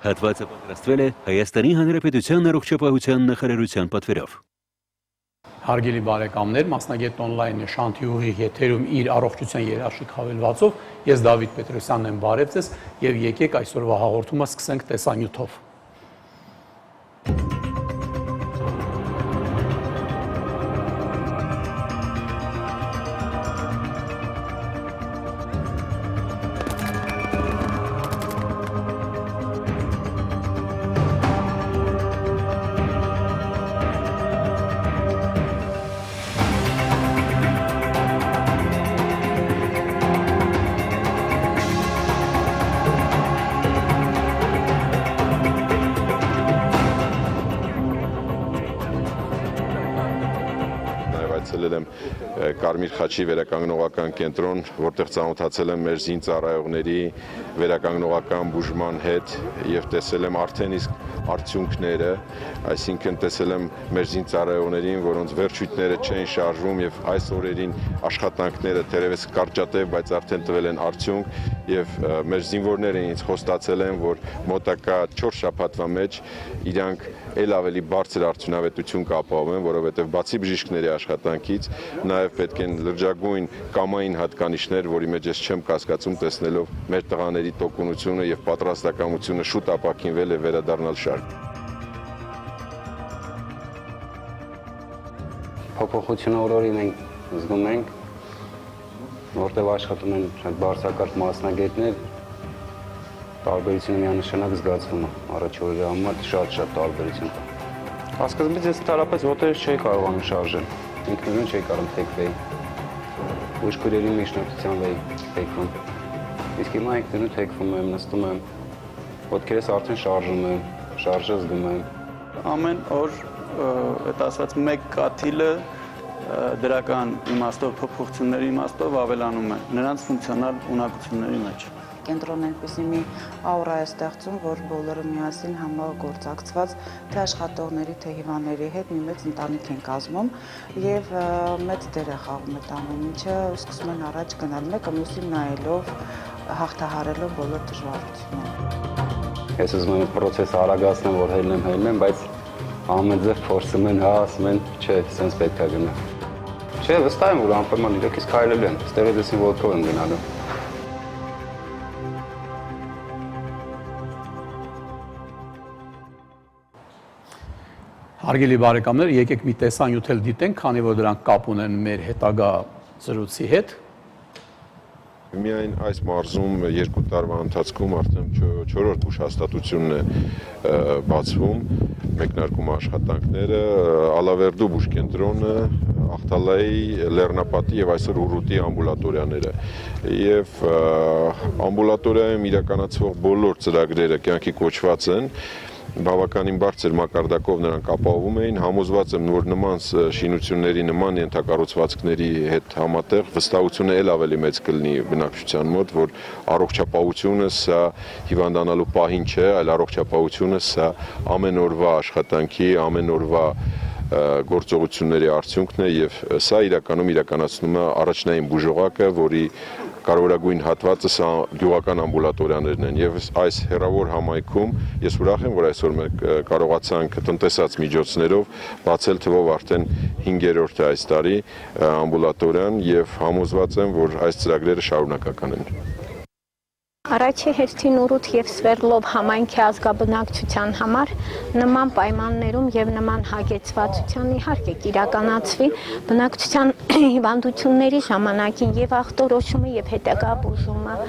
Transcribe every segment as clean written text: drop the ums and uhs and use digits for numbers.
Հատվածը պատրաստվել է Հայաստանի Հանրապետության առողջապահության նախարարության պատվերով։ Հարգելի բարեկամներ, մասնագետ on-line շանթիուղի եթերում իր առողջության երաշխիք հավելվածով ես Դավիթ Պետրոսյանն եմ, բարև ձեզ, եւ եկեք այսօրվա հաղորդումը սկսենք տեսանյութով։ Այցելել եմ Կարմիր խաչի վերականգնողական կենտրոն, որտեղ ծանոթացել եմ մեր զինծառայողների վերականգնողական բուժման հետ եւ տեսել եմ արդեն իսկ արդյունքները, այսինքն տեսել եմ մեր զինծառայողներին, որոնց վերջույթները չեն շարժվում եւ այս օրերին աշխատանքները թերևս կարճատև, բայց արդեն տվել են արդյունք եւ մեր զինվորները ինձ խոստացել են, որ մոտակա 4 շաբաթվա մեջ իրանք ել ավելի բարձր արդյունավետություն կապահովեն, որովհետեւ բացի բժիշկների աշխատանքից նաեւ պետք են լրջագույն կամային հատկանիշներ, որի մեջ ես չեմ կասկածում տեսնելով մեր տղաների տոկունությունը եւ պատրաստակամությունը շուտ ապաքինվել եւ վերադառնալ շարք։ Փոփոխությունը օրորի մենք զգում ենք, որտեղ աշխատում են շատ բարձրակարգ մասնագետներ, տարբերությունը միանշանակ զգացվում է, առաջ օրերի համար շատ տարբերություն կա։ Հասկացումից ես տարապեց ոտերս չէի կարողանում շարժել, ինքնուրույն չէի կարող թեքվել, ուշքուրերի միջնորդության վեի թեքվում, իսկ հիմա ինքնուրույն թեքվում եմ, նստում եմ, ոտքերս արդեն շարժում եմ, շարժը զգում եմ։ Ամեն օր այդ ասած մեկ կաթիլը դրական իմաստով, փոփոխությունների իմաստով ավելանում է նրանց ֆունկցիոնալ ունակությունների մեջ։ Կենտրոնն այնպիսի մի աուրա է ստեղծում, որ բոլորը միասին համագործակցված թե աշխատողների, թե հիվանդների հետ մի մեծ ընտանիք են կազմում եւ մեծ դեր է խաղում այդ ամեն ինչը, սկսում են առաջ գնալ մեկը մյուսին նայելով, հաղթահարելով բոլոր դժվարությունները։ Ես ուզում եմ այդ process-ը արագացնեմ, որ հելնեմ, բայց ամեն ձև փորձում են, ասում են, չէ, սենց պետք է գնա։ Չէ, վստահ եմ, որ անպայման իրոք իսկ քայլելու են, ստերոիդային ոտքով են գնալու։ Հարգելի բարեկամներ, եկեք մի տեսանյութ էլ դիտենք, քանի որ դրանք կապ ունեն մեր հետագա զրույցի հետ։ Միայն այս մարզում 2 տարվա ընթացքում արդեն 4-րդ բուժհաստատությունն է բացվում, մեկնարկում աշխատանքները, Ալավերդու բուժկենտրոնը, Ախտալայի, Լեռնապատի եւ այսօր Ուռուտի ամբուլատորիաները եւ ամբուլատորիայում իրականացվող բոլոր ծրագրերը կյանքի կոչված են, բավականին բարձր մակարդակով նրանք ապահովում էին, համոզված եմ, որ նման շինությունների, նման ենթակառուցվածքների հետ համատեղ վստահությունը ել ավելի մեծ կլինի բնակչության մոտ, որ առողջապահությունը սա հիվանդանալու պահին չէ, այլ առողջապահությունը սա ամեն օրվա աշխատանքի, ամեն օրվա գործողությունների արդյունքն է եւ սա իրականում իրականացնում է առաջնային բուժողակը, որի կարևորագույն հատվածը սա գյուղական ամբուլատորիաներն են եւ այս հերավոր համայնքում ես ուրախ եմ, որ այսօր մենք կարողացանք տնտեսած միջոցներով բացել թվով արդեն 5-րդ է այս տարի ամբուլատորիան եւ համոզված եմ, որ այս ծրագրերը շարունակական են։ Առաջի հերթին Ուռուտ եւ Սվերդլով համայնքի ազգաբնակչության համար նման պայմաններում եւ նման հագեցվածության իհարկե կիրականացվի բնակչության հիվանդությունների ժամանակին եւ ախտորոշումը եւ հետագա բուժումը։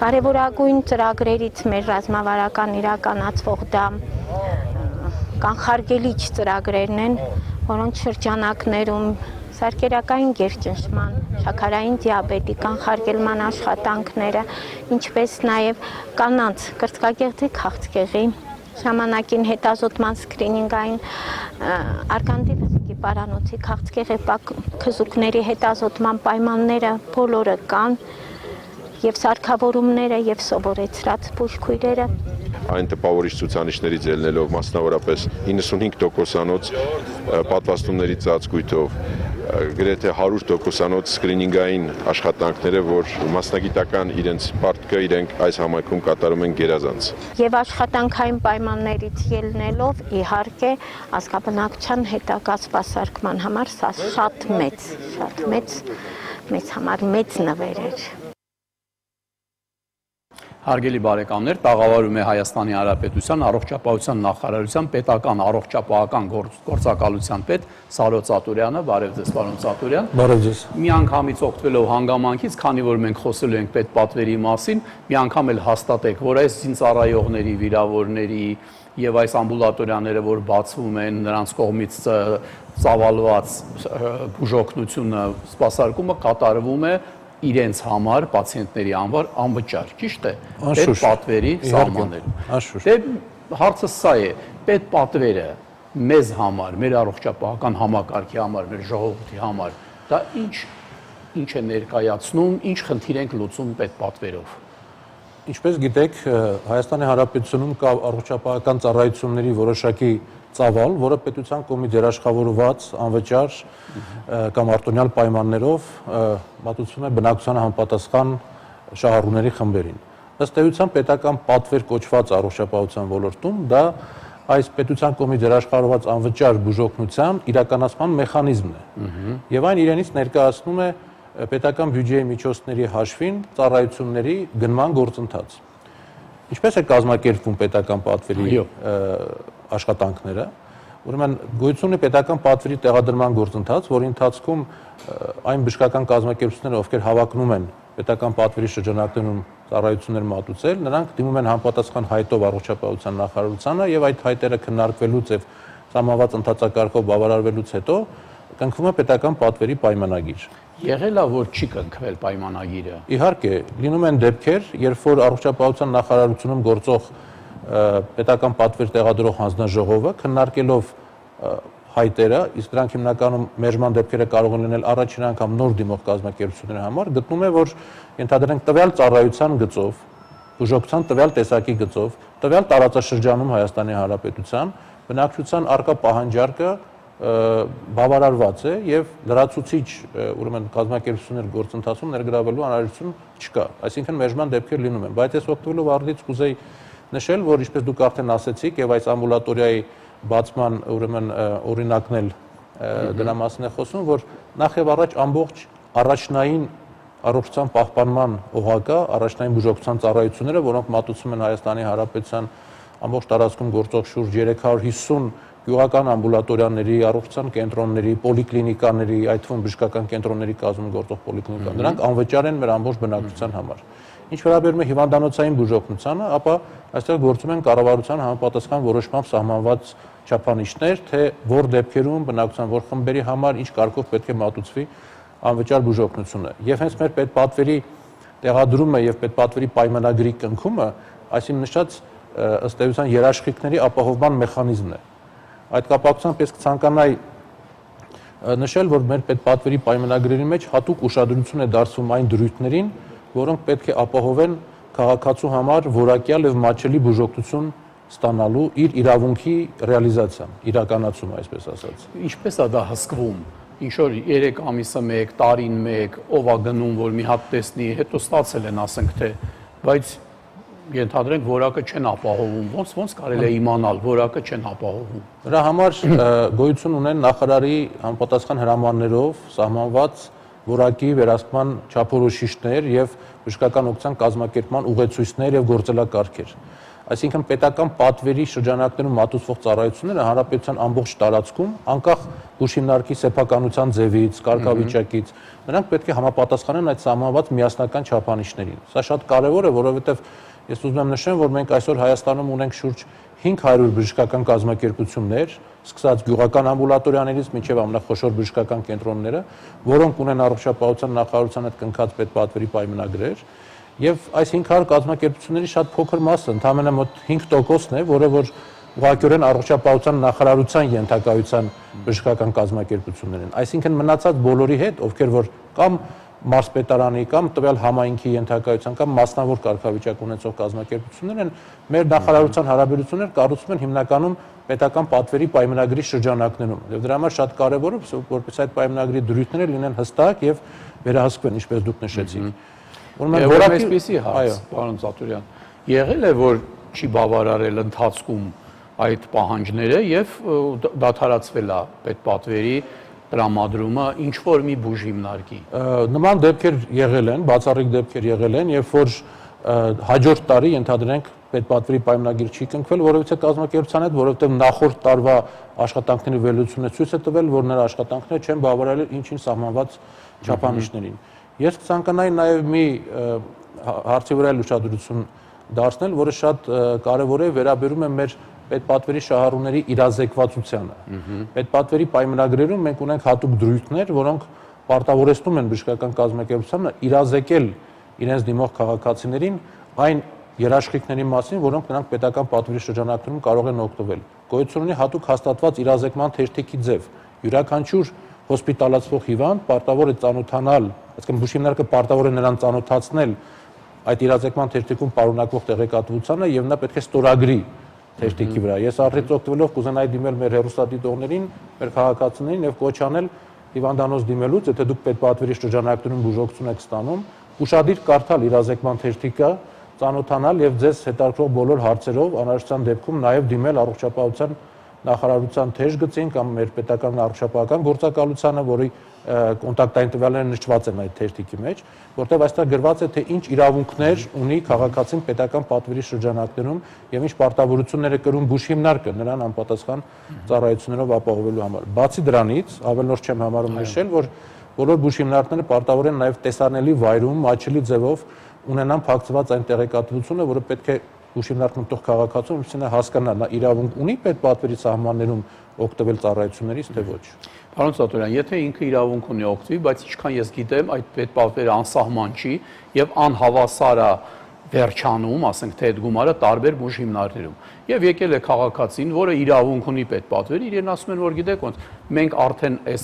Կարևորագույն ծրագրերից մեր ռազմավարական իրականացվող դա կանխարգելիչ ծրագրերն են, որոնց շրջանակներում սարքերակային գերճնշման, շաքարային դիաբետի կանխարգելման աշխատանքները, ինչպես նաև կանանց կրծքագեղձի քաղցկեղի ժամանակին հետազոտման սկրինինգային արգանդի վզիկի պարանոցի քաղցկեղի քզուկների հետազոտման պայմանները բոլորը կան եւ սարքավորումները եւ սովորեցրած բուժքույրերը այն տպավորիչ ցուցանիշներից ելնելով մասնավորապես 95%-անոց պատվաստումների ծածկույթով գրեթե 100%-անոց սկրինինգային աշխատանքները, որ մասնագիտական իրենց պարտքը իրենք այս համայնքում կատարում են գերազանց։ Եվ աշխատանքային պայմաններից ելնելով իհարկե ազգաբնակչության հետագա սպասարկման համար սա շատ մեծ համար մեծ նվեր էր։ Հարգելի բարեկամներ, տաղավարում է Հայաստանի Հանրապետության առողջապահության նախարարության պետական առողջապահական գործակալության պետ Սարո Ծատուրյանը, բարև ձեզ, պարոն Ծատուրյան։ Բարև ձեզ։ Մի անգամից օգտվելով հանգամանքից, քանի որ մենք խոսելու ենք պետպատվերի մասին, մի անգամ էլ հաստատեք, որ այս զինծառայողների, վիրավորների եւ այս ամբուլատորիաները, որ բացվում են, նրանց կողմից ծավալված բուժօգնությունը, սպասարկումը կատարվում է իրենց համար, պացիենտների համար անվճար, ճիշտ է, պետպատվերի սահմաններում։ Դե հարցը սա է, պետպատվերը մեզ համար, մեր առողջապահական համակարգի համար, մեր ժողովրդի համար, դա ինչ է ներկայացնում, ինչ խնդիր ենք լուծում պետպատվերով։ Ինչպես գիտեք, Հայաստանի Հանրապետությունում կա առողջապահական ծառայությունների որոշակի ծավալ, որը պետության կողմից երաշխավորված անվճար կամ արտոնյալ պայմաններով մատուցվում է բնակչությանը համապատասխան շահառուների խմբերին։ Ըստ էության պետական պատվեր կոչված առողջապահության ոլորտում դա այս պետության կողմից երաշխավորված անվճար բուժօգնության իրականացման մեխանիզմն է։ Եվ այն իրենից ներկայացնում է պետական բյուջեի միջոցների հաշվին ծառայությունների գնման գործընթաց։ Ինչպես է կազմակերպվում պետական պատվերի աշխատանքները, ուրեմն գոյություն ունի պետական պատվերի տեղադրման գործընթաց, որի ընթացքում այն բժշկական կազմակերպությունները, ովքեր հավակնում են պետական պատվերի շրջանակներում ծառայություններ մատուցել, նրանք դիմում են համապատասխան հայտով առողջապահության նախարարությանը եւ այդ հայտերը քննարկվելուց եւ սահմանված ընթացակարգով բավարարվելուց հետո կնքվում է պետական պատվերի պայմանագիր։ Եղել է, որ չի կնքվել պայմանագիրը։ Իհարկե, լինում են դեպքեր, երբ որ առողջապահության նախարարությունում գործող պետական պատվեր տեղադրող հանձնաժողովը քննարկելով հայտերը, իսկ դրանք հիմնականում մերժման դեպքերը կարող են լինել առաջին անգամ նոր դիմող կազմակերպությունների համար, գտնում է, որ ենթադրենք տվյալ ծառայության գծով, բուժօգնության տվյալ տեսակի գծով, տվյալ տարածաշրջանում Հայաստանի Հանրապետության բնակչության առկա պահանջարկը բավարարված է եւ լրացուցիչ ուրեմն կազմակերպություններ գործընթացում ներգրավելու անհրաժեշտություն չկա, այսինքն մերժման դեպքեր լինում են, բայց ես օգտվելով առիթից կուզեի նշել, որ ինչպես դուք արդեն ասեցիք եւ այս ամբուլատորիայի բացման ուրեմն օրինակն էլ դրա մասին է խոսում, որ նախ եւ առաջ ամբողջ առաջնային առողջության պահպանման օղակը, առաջնային բուժօգնության ծառայությունները, որոնք մատուցվում են Հայաստանի Հանրապետության ամբողջ տարածքում գործող շուրջ 350 գյուղական ամբուլատորիաների, առողջության կենտրոնների, պոլիկլինիկաների, այդ թվում բժշկական կենտրոնների կազմում գործող պոլիկլինիկան, դրանք անվճար են մեր ամբողջ բնակչության համար։ Ինչ վերաբերում է հիվանդանոցային բուժօգնությանը, ապա այստեղ գործում են կառավարության համապատասխան որոշմամբ սահմանված չափանիշներ, թե որ դեպքերում բնակչության որ խմբերի համար ինչ կարգով պետք է մատուցվի անվճար բուժօգնությունը։ Եվ հենց մեր պետպատվերի տեղադրումը եւ պետպատվերի պայմանագրի կնքումը, այսինքն նշած ըստ էության երաշխիքների ապահովման մեխանիզմն է։ Այդ կապակցությամբ ես կցանկանայի նշել, որ մեր պետպատվերի պայմանագրերի մեջ հատուկ ուշադրություն է դարձվում այն դրույթներին, որոնք պետք է ապահովեն քաղաքացու համար որակյալ եւ մատչելի բուժօգնություն ստանալու իր իրավունքի ռեալիզացիան, իրականացումը, այսպես ասած։ Ինչպես է դա հսկվում։ Ինչ որ 3 ամիսը 1, տարին 1, ով է գնում, որ մի հատ տեսնի, հետո ստացել են, ասենք թե, բայց ենթադրենք որակը չեն ապահովում, ոնց կարելի է իմանալ, որակը չեն ապահովում։ Դրա համար գոյություն ունեն նախարարի համապատասխան հրամաններով սահմանված որակի վերահսկման չափորոշիչներ եւ բժշկական օգնության կազմակերպման ուղեցույցներ եւ գործելակարգեր։ Այսինքն պետական պատվերի շրջանակներում մատուցվող ծառայությունները հանրապետության ամբողջ տարածքում, անկախ բուժհիմնարկի սեփականության ձևից, կարգավիճակից, նրանք պետք է համապատասխանեն այդ սահմանված միասնական չափանիշներին։ Սա շատ կարեւոր է, որովհետեւ ես ուզում եմ նշեմ, որ մենք այսօր Հայաստանում ունենք շուրջ 500 բժշկական կազմակերպություններ, սկսած գյուղական ամբուլատորիաներից մինչև ամենախոշոր բժշկական կենտրոնները, որոնք ունեն առողջապահության նախարարության հետ կնքած պետպատվերի պայմանագրեր, եւ այս 500 կազմակերպությունների շատ փոքր մասը, ընդամենը մոտ 5%-ն է, որը որ ուղղակիորեն առողջապահության նախարարության ենթակայության բժշկական կազմակերպություններ են։ Այսինքն մնացած բոլորի հետ, ովքեր որ կամ մարզպետարանի կամ տվյալ համայնքի ենթակայության կամ մասնավոր կարգավիճակ ունեցող կազմակերպություններ են, մեր նախարարության հարաբերություններ կառուցվում են հիմնականում պետական պատվերի պայմանագրի շրջանակներում։ Եվ դրա համար շատ կարևոր է, որպես այդ պայմանագրի դրույթները լինեն հստակ եւ վերահսկվեն, ինչպես դուք նշեցիք։ Ուրեմն որակի հարց, պարոն Ծատուրյան, եղել է որ չի բավարարել ընթացքում այդ պահանջները եւ դադարացվել է պետպատվերի տրամադրումը ինչ որ մի բուժ հիմնարկի։ Նման դեպքեր եղել են, բացառիկ դեպքեր եղել են, երբ որ հաջորդ տարի ենթադրենք պետպատվերի պայմանագիր չի կնքվել, որովհետեւ կազմակերպության հետ, որովհետեւ նախորդ տարվա աշխատանքների վերլուծությունը ցույց է տվել, որ նրա աշխատանքները չեն բավարարել ինչ-ինչ սահմանված չափանիշներին։ Ես կցանկանայի նաև մի հարցի վրա ուշադրություն դարձնել, որը շատ կարևոր է, վերաբերում է մեր պետպատվերի շահառուների իրազեկվածությանը։ Պետպատվերի պայմանագրերում մենք ունենք հատուկ դրույթներ, որոնք պարտավորեցնում են բժշկական կազմակերպությանը իրազեկել իրենց դիմող քաղաքացիներին այն երաշխիքների մասին, որոնք նրանք պետական պատվերի շրջանակներում կարող են օգտվել։ Գոյություն ունի հատուկ հաստատված իրազեկման թերթիկի ձև։ Յուրաքանչյուր հոսպիտալացվող հիվանդ պարտավոր է ծանոթանալ, այսինքն բուժիմնարկը պարտավոր է նրան ծանոթացնել այդ իրազեկման թերթիկում պարունակվող տեղեկատվությանը եւ նա պետք է ստորագրի թերթիկի վրա։ Ես առիթ օգտվելով կուզենայի դիմել մեր հեռուստադիտողներին, մեր քաղաքացիներին եւ կոչ անել հիվանդանոց դիմելուց, եթե դուք պետպատվերի շրջանակներում բուժօգնություն եք ստանում, ուշադիր կարդալ իրազեկման թերթիկը, ծանոթանալ եւ ձեզ հետաքրքրող բոլոր հարցերով անհրաժեշտության դեպքում նաեւ դիմել առողջապահության նախարարության թեժ գծին կամ մեր պետական առողջապահական գործակալությանը, որի կոնտակտային տվյալները նշված են այդ թերթիկի մեջ, որտեղ այստեղ գրված է թե ինչ իրավունքներ ունի քաղաքացին պետական պատվերի շրջանակներում եւ ինչ պարտավորություններ է կրում բուժհիմնարկը նրան անպատասխան ծառայություններով ապահովելու համար։ Բացի դրանից, ավելորդ չեմ համարում նշել, որ բոլոր բուժհիմնարկները պարտավոր են նաեւ տեսանելի վայրում, մատչելի ձևով ունենան փակցված այն տեղեկատվությունը, որը պետք է բուժհիմնարկում տող քաղաքացուն ուսինը հասկանա նա իրավունք ունի պետպատվերի սահմաններում օգտվել ծառայություններից թե ոչ։ Պարոն Ծատուրյան, եթե ինքը իրավունք ունի օգտվի, բայց ինչքան ես գիտեմ, այդ պետպատվերը անսահման չի եւ անհավասար է վերջանում, ասենք թե այդ գումարը տարբեր բուժհիմնարկներում։ Եվ եկել է քաղաքացին, որը իրավունք ունի պետպատվերի, իրեն ասում են, որ գիտեք ոնց, մենք արդեն այս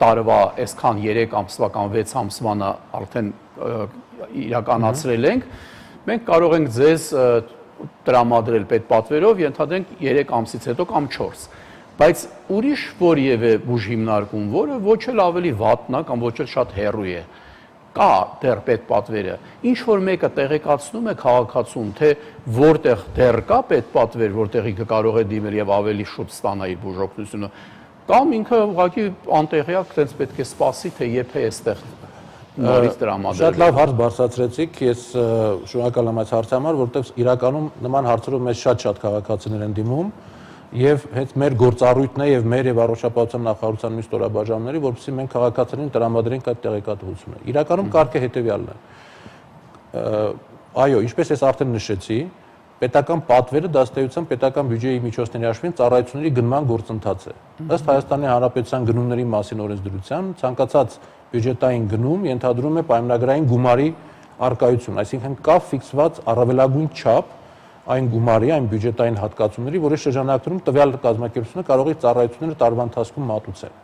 տարվա այսքան 3 ամսվա կամ 6 ամսվանը արդեն իրականացրել ենք, մենք կարող ենք ձեզ տրամադրել պետպատվերով, ենթադրենք 3 ամսից հետո կամ 4։ Բայց ուրիշ որևէ բուժհիմնարկում, որը ոչ էլ ավելի վատն է կամ ոչ էլ շատ հեռու է, կա դեռ պետպատվերը, ինչ որ մեկը տեղեկացնում է քաղաքացուն, թե որտեղ դեռ կա պետպատվեր, որտեղ ինքը կարող է դիմել եւ ավելի շուտ ստանա իր բուժօգնությունը, կամ ինքը ուղղակի անտեղյակ տենց պետք է սպասի, թե երբ է այստեղ նորից տրամադրել։ Շատ լավ հարց բարձրացրեցիք, ես շնորհակալ եմ այս հարցի համար, որովհետեւ իրականում նման հարցերով մեզ շատ քաղաքացիներ են դիմում եւ հենց մեր գործառույթն է եւ մեր եւ առողջապահության նախարարության մյուս ստորաբաժանումների, որովհետեւ մենք քաղաքացիներին տրամադրենք այդ տեղեկատվությունը։ Իրականում կարգը հետեւյալն է։ Այո, ինչպես ես արդեն նշեցի, պետական պատվերը դաստիարակության պետական բյուջեի միջոցների հաշվին ծառայությունների գնման գործընթաց է։ Ըստ Հայաստանի Հանրապետության գնումների մասին օրենսդրության, ցանկացած բյուջետային գնում ենթադրում է պայմանագրային գումարի առկայություն, այսինքն կա ֆիքսված առավելագույն չափ այն գումարի, այն բյուջետային հատկացումների, որի շրջանակներում տվյալ կազմակերպությունը կարող է ծառայությունները տարվա ընթացքում մատուցել։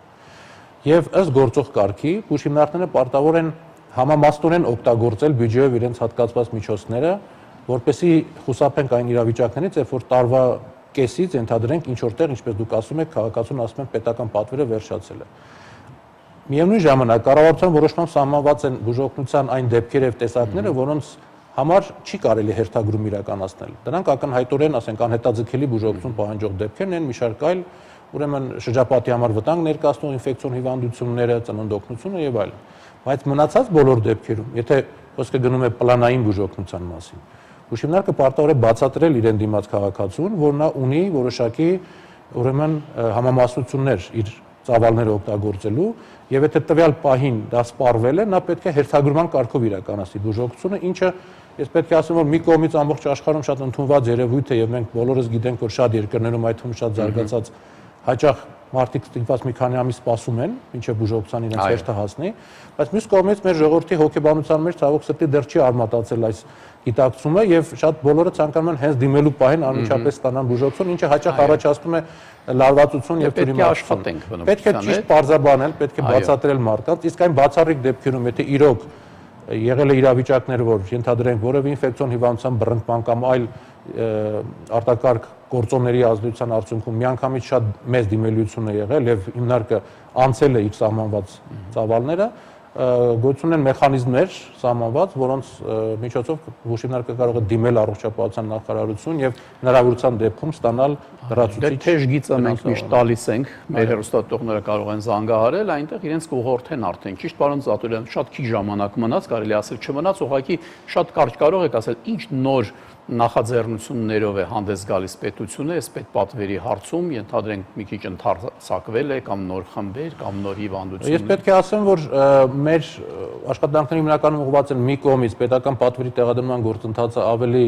Եվ ըստ գործող կարգի, բուժհիմնարկները պարտավոր են համամասնորեն օգտագործել բյուջեով իրենց հատկացված միջոցները, որպեսզի խուսափենք այն իրավիճակներից, երբ որ տարվա կեսից ենթադրենք ինչ որտեղ, ինչպես դուք ասում եք, քաղաքացուն ասում են պետական պատվերը վերջացել է։ Միևնույն ժամանակ կառավարության որոշմամբ սահմանված են բուժօգնության այն դեպքեր եւ տեսակները, որոնց համար չի կարելի հերթագրում իրականացնել։ Դրանք ակնհայտորեն, ասենք, անհետաձգելի բուժօգնություն պահանջող դեպքերն են, մի շարք այլ, ուրեմն շրջապատի համար վտանգ ներկայացնող ինֆեկցիոն հիվանդությունները, ծննդօգնությունը եւ այլն։ Բայց մնացած բոլոր դեպքերում, եթե խոսքը գնում է պլանային բուժօգնության մասին, բուժհիմնարկը պարտավոր է բացատրել իրեն դիմաց քաղաքացուն, որ նա ունի որոշակի ուրեմն համամասնություններ իր ծավալները օգտագործելու եւ եթե տվյալ պահին դա սպառվել է, նա պետք է հերթագրման կարգով իրականացնի բուժօգնությունը, ինչը ես պետք է ասեմ, որ մի կողմից ամբողջ աշխարհում շատ ընդունված երևույթ է եւ մենք բոլորս գիտենք, որ շատ երկրներում այդ թվում շատ զարգացած հաճախ մարդիկ ստիպված մի քանի ամիս սպասում են, մինչև բուժօգնության իրենց հերթը հասնի, բայց մյուս կողմից մեր ժողովրդի հոգեբանության մեջ ցավոք սրտի դեռ չի արմատացել այս գիտակցումը եւ շատ բոլորը ցանկանում են հենց դիմելու պահին անմիջապես ստանան բուժօգնություն, ինչը հաճախ առաջացնում է լարվածություն եւ թյուրիմացություն։ Պետք է ճիշտ պարզաբանել, պետք է բացատրել մարդկանց, իսկ այն բացառիկ դեպքերում, եթե իրոք եղել է իրավիճակներ, որ ենթադրենք որևէ ինֆեկցիոն հիվանդության բռնկման կամ այլ արտակարգ գործոնների ազդեցության արդյունքում միանգամից շատ մեծ դիմելիություն է եղել եւ հիմնարկը անցել է իր սահմանված ծավալները, գոյություն են մեխանիզմներ սահմանված, որոնց միջոցով բուժիմնարկը կարող է դիմել առողջապահության նախարարություն եւ հնարավորության դեպքում ստանալ լրացուցիչ թեժ գիծը մենք միշտ տալիս ենք, մեր հեռուստատողները կարող են զանգահարել, այնտեղ իրենց կուղղորդեն արդեն։ Ճիշտ, պարոն Ծատուրյան, շատ քիչ ժամանակ մնաց, կարելի ասել չմնաց, ուղղակի շատ կարճ կարող եք ասել, ինչ նոր նախաձեռնություններով է հանդես գալիս պետությունը, այս պետպատվերի հարցում, ենթադրենք մի քիչ ընդարձակվել է կամ նոր խմբեր կամ նոր հիվանդություններ։ Ես պետք է ասեմ, որ մեր աշխատանքները հիմնականում ուղղված են մի կողմից պետական պատվերի տեղադրման գործընթացը ավելի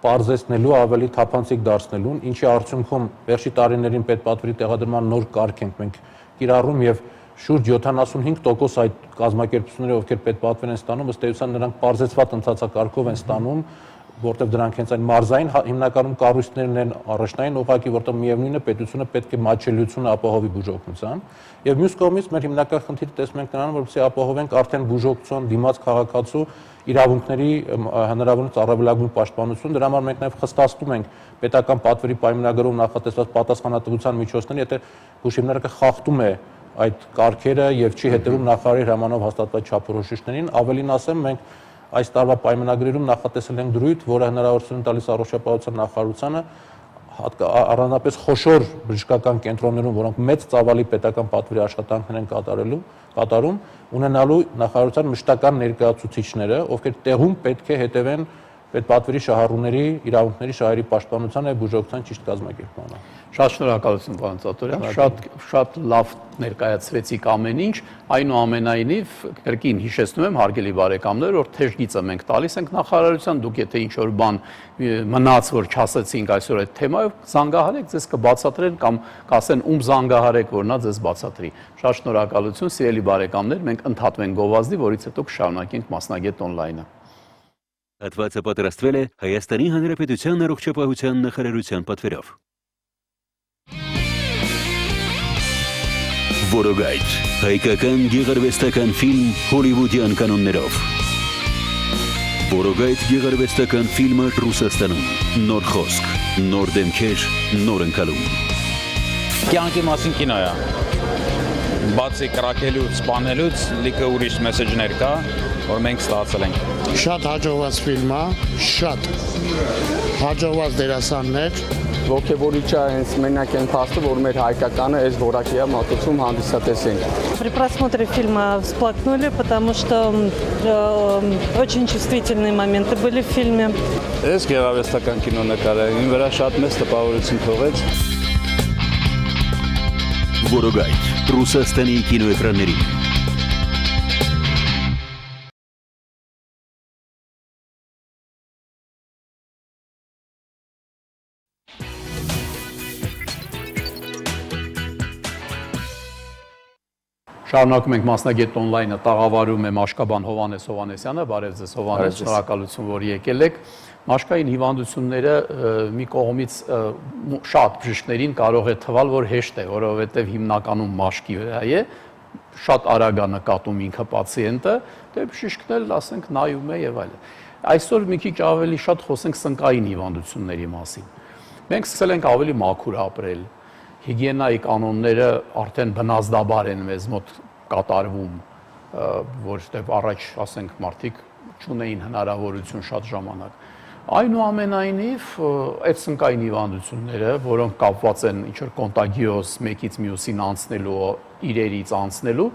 պարզեցնելու, ավելի թափանցիկ դարձնելուն, ինչի արդյունքում վերջի տարիներին պետպատվերի տեղադրման նոր կարգ ենք մենք կիրառում եւ շուրջ 75% այդ կազմակերպությունները, ովքեր պետպատվեր են ստանում, ըստ էության նրանք պարզեցված ընթացակարգով են ստանում, որտեղ դրանք հենց այն մարզային հիմնականում կառույցներն են առաջնային ուղղակի, որտեղ միևնույնն է պետությունը պետք է մատչելիությունը ապահովի բուժօգնությամբ, եւ մյուս կողմից մեր հիմնական խնդիրը տեսնում ենք նրան, որպեսզի ապահովենք արդեն բուժօգնության դիմաց քաղաքացու իրավունքների հնարավորինս առավելագույն պաշտպանություն, դրա համար մենք նաեւ խստացնում ենք պետական պատվերի պայմանագրում նախատեսված պատասխանատվության միջոցները, եթե բուժիմնարկը խախտում է այդ կարգերը եւ չի հետեւում նախարարի հրամանով հաստատված չափորոշիչներին, ավելին ասեմ, մենք այս տարվա պայմանագրերում նախատեսել ենք դրույթ, որը հնարավորություն տալիս առողջապահության նախարարությանը առանձնապես խոշոր բժշկական կենտրոններում, որոնք մեծ ծավալի պետական պատվերի աշխատանքներ են կատարում, ունենալու նախարարության մշտական ներկայացուցիչները, ովքեր տեղում պետք է հետևեն պետպատվերի շահառուների իրավունքների շահերի պաշտպանությանը եւ բուժօգնության ճիշտ կազմակերպմանը։ Շատ շնորհակալություն, պարոն Ծատուրյան, շատ լավ ներկայացրեցիք ամեն ինչ, այնուամենայնիվ կրկին հիշեցնում եմ, հարգելի բարեկամներ, որ թեժ գիծը մենք տալիս ենք նախարարության, դուք եթե ինչ-որ բան մնաց, որ չասեցինք այսօր այդ թեմայով, զանգահարեք, ձեզ կբացատրեն կամ կասեն ում զանգահարեք, որ նա ձեզ բացատրի։ Շատ շնորհակալություն, սիրելի բարեկամներ, մենք ընդհատվենք գովազդի, որից հետո կշարունակենք Մասնագետ on-line-ը։ Հատվածը պատրաստվել է Հայաստանի Հանրապետության առողջապահության նախարարության պատվերով։ Որոգայթ, հայկական գեղարվեստական ֆիլմ հոլիվուդյան կանոններով։ Որոգայթ գեղարվեստական ֆիլմը Ռուսաստանում, նոր խոսք, նոր դեմքեր, նոր ընկալում։ Կյանքի մասին կինո է։ Բացի կրակելուց, սպանելուց, լիքը ուրիշ մեսեջներ կա, որ մենք ստացել ենք։ Շատ հաջողված ֆիլմ է, շատ հաջողված դերասաններ։ Ոգևորիչ է հենց մենակ այն փաստը, որ մեր հայկականը այս որակի մատուցում հանդիսատեսենք։ При просмотре фильма всплакнули, потому что очень чувствительные моменты были в фильме. Այս գեղարվեստական կինո նկարը ինձ վրա շատ մեծ տպավորություն թողեց։ Որոգայթ, Ռուսաստանի կինոէկրաններին։ Շարունակում ենք Մասնագետ on-line-ը, տաղավարում է Մաշկաբան Հովհաննես Հովհաննեսյանը, բարև ձեզ Հովհաննես, շնորհակալություն, որ եկել եք։ Մաշկային հիվանդությունները մի կողմից շատ բժիշկներին կարող է թվալ, որ հեշտ է, որովհետև հիմնականում մաշկի վրա է, շատ արագ է նկատում ինքը պացիենտը, դե բժիշկն էլ, ասենք, նայում է եւ այլն։ Այսօր մի քիչ ավելի շատ խոսենք սնկային հիվանդությունների մասին։ Մենք սկսել ենք ավելի մաքուր ապրել։ Հիգիենայի կանոնները արդեն բնազդաբար են մեզ մոտ կատարվում, որովհետև առաջ, ասենք, մարդիկ չունեին հնարավորություն շատ ժամանակ։ Այնուամենայնիվ, այդ սնկային հիվանդությունները, որոնք կապված են ինչ-որ կոնտագիոզ մեկից մյուսին անցնելու, իրերից անցնելու,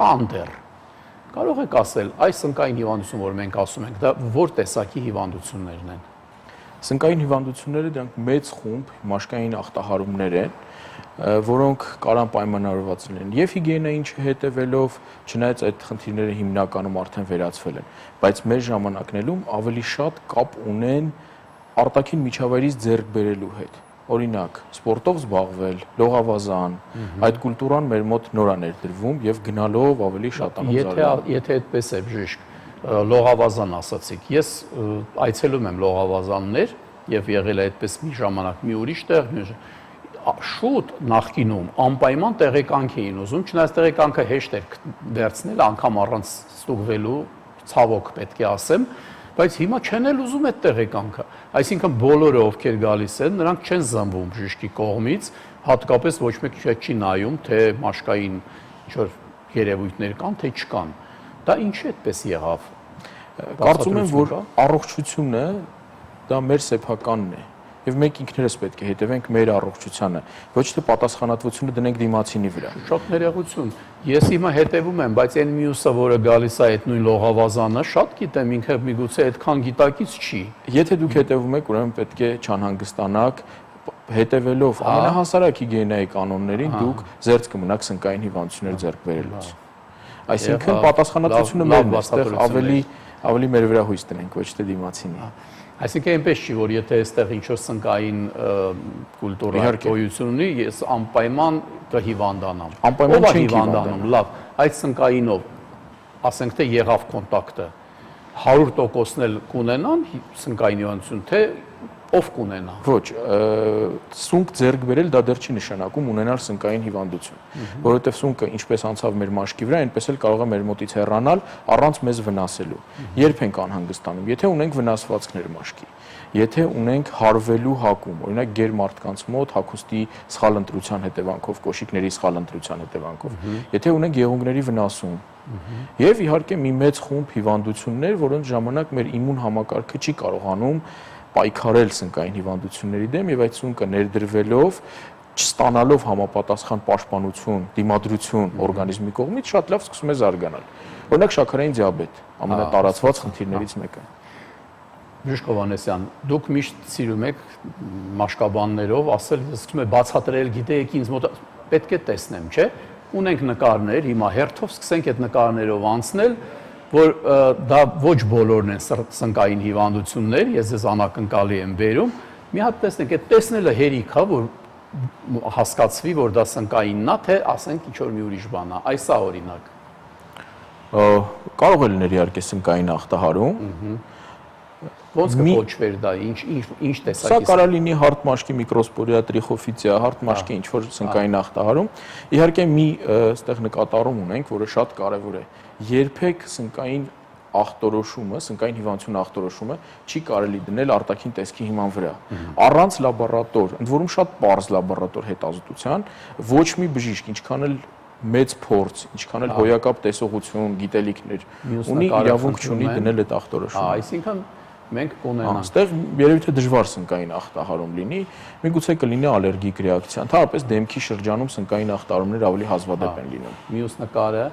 կան դեռ։ Կարող եք ասել, այս սնկային հիվանդություն, որ մենք ասում ենք, դա որ տեսակի հիվանդություններն են։ Սնկային հիվանդությունները դրանք մեծ խումբ մաշկային ախտահարումներ են, որոնք կարան պայմանավորված լինեն եւ հիգիենային չհետևելով, չնայած այդ խնդիրները հիմնականում արդեն վերացվել են, բայց մեր ժամանակներում ավելի շատ կապ ունեն արտաքին միջավայրից ձեռք բերելու հետ։ Օրինակ, սպորտով զբաղվել, լողավազան, այդ կուլտուրան մեր մոտ նոր է ներդրվում եւ գնալով ավելի շատանում զարգանում։ Եթե այդպես է բժիշկ, լողավազան ասացիք, ես այցելում եմ լողավազաններ եւ եղել է այդպես մի ժամանակ մի ուրիշ տեղ, շուտ նախկինում անպայման տեղեկանք էին ուզում, չնայած տեղեկանքը հեշտ էր վերցնել անգամ առանց ստուգվելու, ցավոք պետք է ասեմ, բայց հիմա չեն էլ ուզում այդ տեղեկանքը։ Այսինքն բոլորը ովքեր գալիս են, նրանք չեն զնվում բժշկի կողմից, հատկապես ոչ մեկ չի նայում, թե մաշկային ինչ-որ երևույթներ կան, թե չկան։ Դա ինչի այդպես եղավ։ Կարծում եմ, որ առողջությունը դա մեր սեփականն է։ Եվ մենք ինքներս պետք է հետևենք մեր առողջությանը, ոչ թե պատասխանատվությունը դնենք դիմացինի վրա։ Շատ ներողություն։ Ես հիմա հետևում եմ, բայց այն մյուսը, որը գալիս է այդ նույն լողավազանը, շատ գիտեմ, ինքը միգուցե այդքան գիտակից չի։ Եթե դուք հետևում եք, ուրեմն պետք է չանհանգստանաք, հետևելով ամենահասարակ հիգիենայի կանոններին դուք զերծ կմնաք սնկային հիվանդություններ ձեռք բերելուց։ Այսինքն պատասխանատվությունը մերն է, այստեղ ավելի մեր վրա հույս տնենք, ոչ թե դիմացինի։ Այսինքն այնպես չի, որ եթե այստեղ ինչ-որ սնկային կուլտուրա գոյություն ունի, ես անպայման կհիվանդանամ։ Անպայման չենք հիվանդանում, լավ, այդ սնկայինով, ասենք թե եղավ կոնտակտը, 100%-ն էլ կունենան սնկային հիվանդություն, թե ով կունենա։ Ոչ, սունկ ձեռք բերել դա դեռ չի նշանակում ունենալ սնկային հիվանդություն, որովհետև սունկը ինչպես անցավ մեր մաշկի վրա, այնպես էլ կարող է մեր մոտից հեռանալ առանց մեզ վնասելու։ Երբ ենք անհանգստանում, եթե ունենք վնասվածքներ մաշկի, եթե ունենք հարվելու հակում, օրինակ գեր մարդկանց մոտ հագուստի սխալ ընտրության հետևանքով, կոշիկների սխալ ընտրության հետևանքով, եթե ունենք եղունգների վնասում, եւ իհարկե մի մեծ խումբ հիվանդություններ, որոնց ժամանակ մեր իմուն համակարգը չի կարողանում պայքարել սնկային հիվանդությունների դեմ եւ այդ սունկը ներդրվելով չստանալով համապատասխան պաշտպանություն, դիմադրություն օրգանիզմի կողմից շատ լավ սկսում է զարգանալ։ Օրինակ շաքարային դիաբետ, ամենատարածված խնդիրներից մեկը։ Բժիշկ Հովհաննեսյան, դուք միշտ սիրում եք մաշկաբաններով ասել, սկսում եք բացատրել, գիտեք, ինձ մոտ պետք է տեսնեմ, չէ՞։ Ունենք նկարներ, հիմա հերթով սկսենք այդ նկարներով անցնել, որ դա ոչ բոլորն են սնկային հիվանդություններ, ես ձեզ անակնկալի եմ բերում, մի հատ տեսնենք, այդ տեսնելը հերիք է, որ հասկացվի, որ դա սնկայինն է, թե ասենք ինչ-որ մի ուրիշ բան է, այս է օրինակ։ Կարող է լինել իհարկե սնկային ախտահարում։ Ոնց կոչվեր դա, ինչ տեսակի։ Սա կարող լինի հարթ մաշկի միկրոսպորիա տրիխոֆիցիա, հարթ մաշկի ինչ-որ սնկային ախտահարում։ Իհարկե մի այստեղ նկատառում ունենք, որը շատ կարևոր է։ Երբեք սնկային ախտորոշումը, սնկային հիվանդություն ախտորոշումը չի կարելի դնել արտաքին տեսքի հիման վրա։ Առանց լաբորատոր, ընդ որում շատ պարզ լաբորատոր հետազոտության, ոչ մի բժիշկ, ինչքան էլ մեծ փորձ, ինչքան էլ հոյակապ տեսողություն, գիտելիքներ ունի, իրավունք չունի դնել այդ ախտորոշումը։ Այսինքն մենք կունենանք։ Այստեղ երևի թե դժվար սնկային ախտահարում լինի, միգուցե կլինի ալերգիկ ռեակցիա։ Ընդհանրապես դեմքի շրջանում սնկային ախտահարումները ավելի հազվադեպ են լինում։ Մյուս նկարը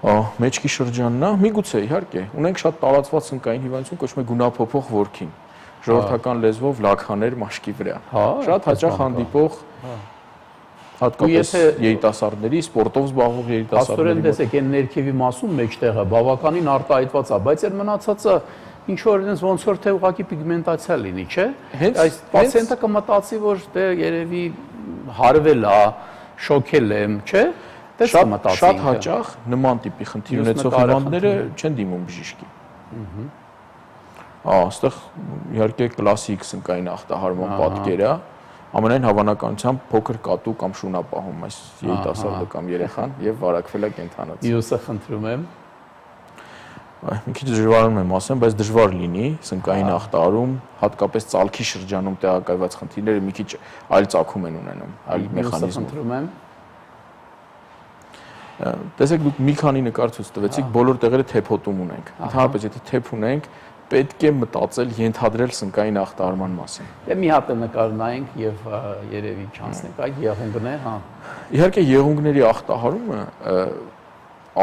մեջքի շրջանն է, միգուցե իհարկե, ունենք շատ տարածված սնկային հիվանդություն, կոչվում է գունափոփող ворքին, ժողովրդական լեզվով լաքաներ մաշկի վրա։ Շատ հաճախ հանդիպող հատկապես երիտասարդների, սպորտով զբաղվող երիտասարդների։ Աստորեն տեսեք, այն ներքևի մասում մեջտեղը բավականին արտահայտված է, բայց այդ մնացածը ինչ որ ոնց որ թե ուղղակի պիգմենտացիա լինի, չէ։ Այս պացիենտը կմտածի, որ դե երևի հարվել է, շոկել եմ, չէ։ Շատ հաճախ նման տիպի խնդիր ունեցող հիվանդները չեն դիմում բժիշկի։ Այստեղ իհարկե կլասիկ սնկային ախտահարման պատկեր է, ամենայն հավանականությամբ փոքր կատու կամ շունապահում այս երիտասարդը կամ երեխան եւ վարակվել է կենթանոց։ Մյուսը խնդրում եմ։ Մի քիչ դժվարանում եմ ասեմ, բայց դժվար լինի սնկային ախտահարում, հատկապես ծալքի շրջանում տեղակայված խնդիրները մի քիչ այլ ծագում են ունենում, այլ մեխանիզմով։ Խնդրում եմ։ Տեսեք, դուք մի քանի նկար ցույց տվեցիք, բոլոր տեղերը թեփոտում ունենք։ Ընդհանրապես, եթե թեփ ունենք, պետք է մտածել, ենթադրել սնկային ախտահարման մասին։ Դե մի հատ նկար նայենք եւ երևի չանցնենք այդ եղունգն է, հա։ Իհարկե եղունգների ախտահարումը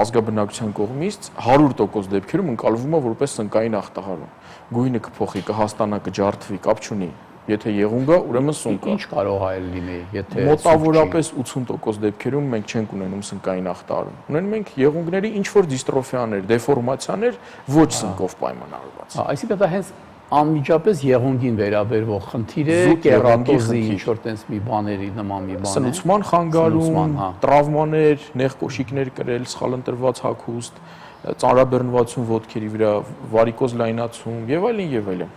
ազգաբնակության կողմից 100% դեպքերում ընկալվում է որպես սնկային ախտահարում։ Գույնը կփոխի, կհաստանա, կջարդվի, կապ չունի։ Եթե եղունգը, ուրեմն սունկ է։ Ինչ կարող է լինի, եթե մոտավորապես 80% դեպքերում մենք չենք ունենում սնկային ախտահարում։ Ունենում ենք եղունգների ինչ որ դիստրոֆիաներ, դեֆորմացիաներ, ոչ սնկով պայմանավորված։ Այսինքն դա հենց անմիջապես եղունգին վերաբերվող խնդիր է, կերատոզի ինչ որ տենց մի բաների նման մի բան է։ Սնուցման խանգարում, տրավմաներ, նեղ կոշիկներ կրել, սխալ ընտրված հագուստ, ծանրաբեռնվածություն ոտքերի վրա, վարիկոզ լայնացում եւ այլն եւ այլն։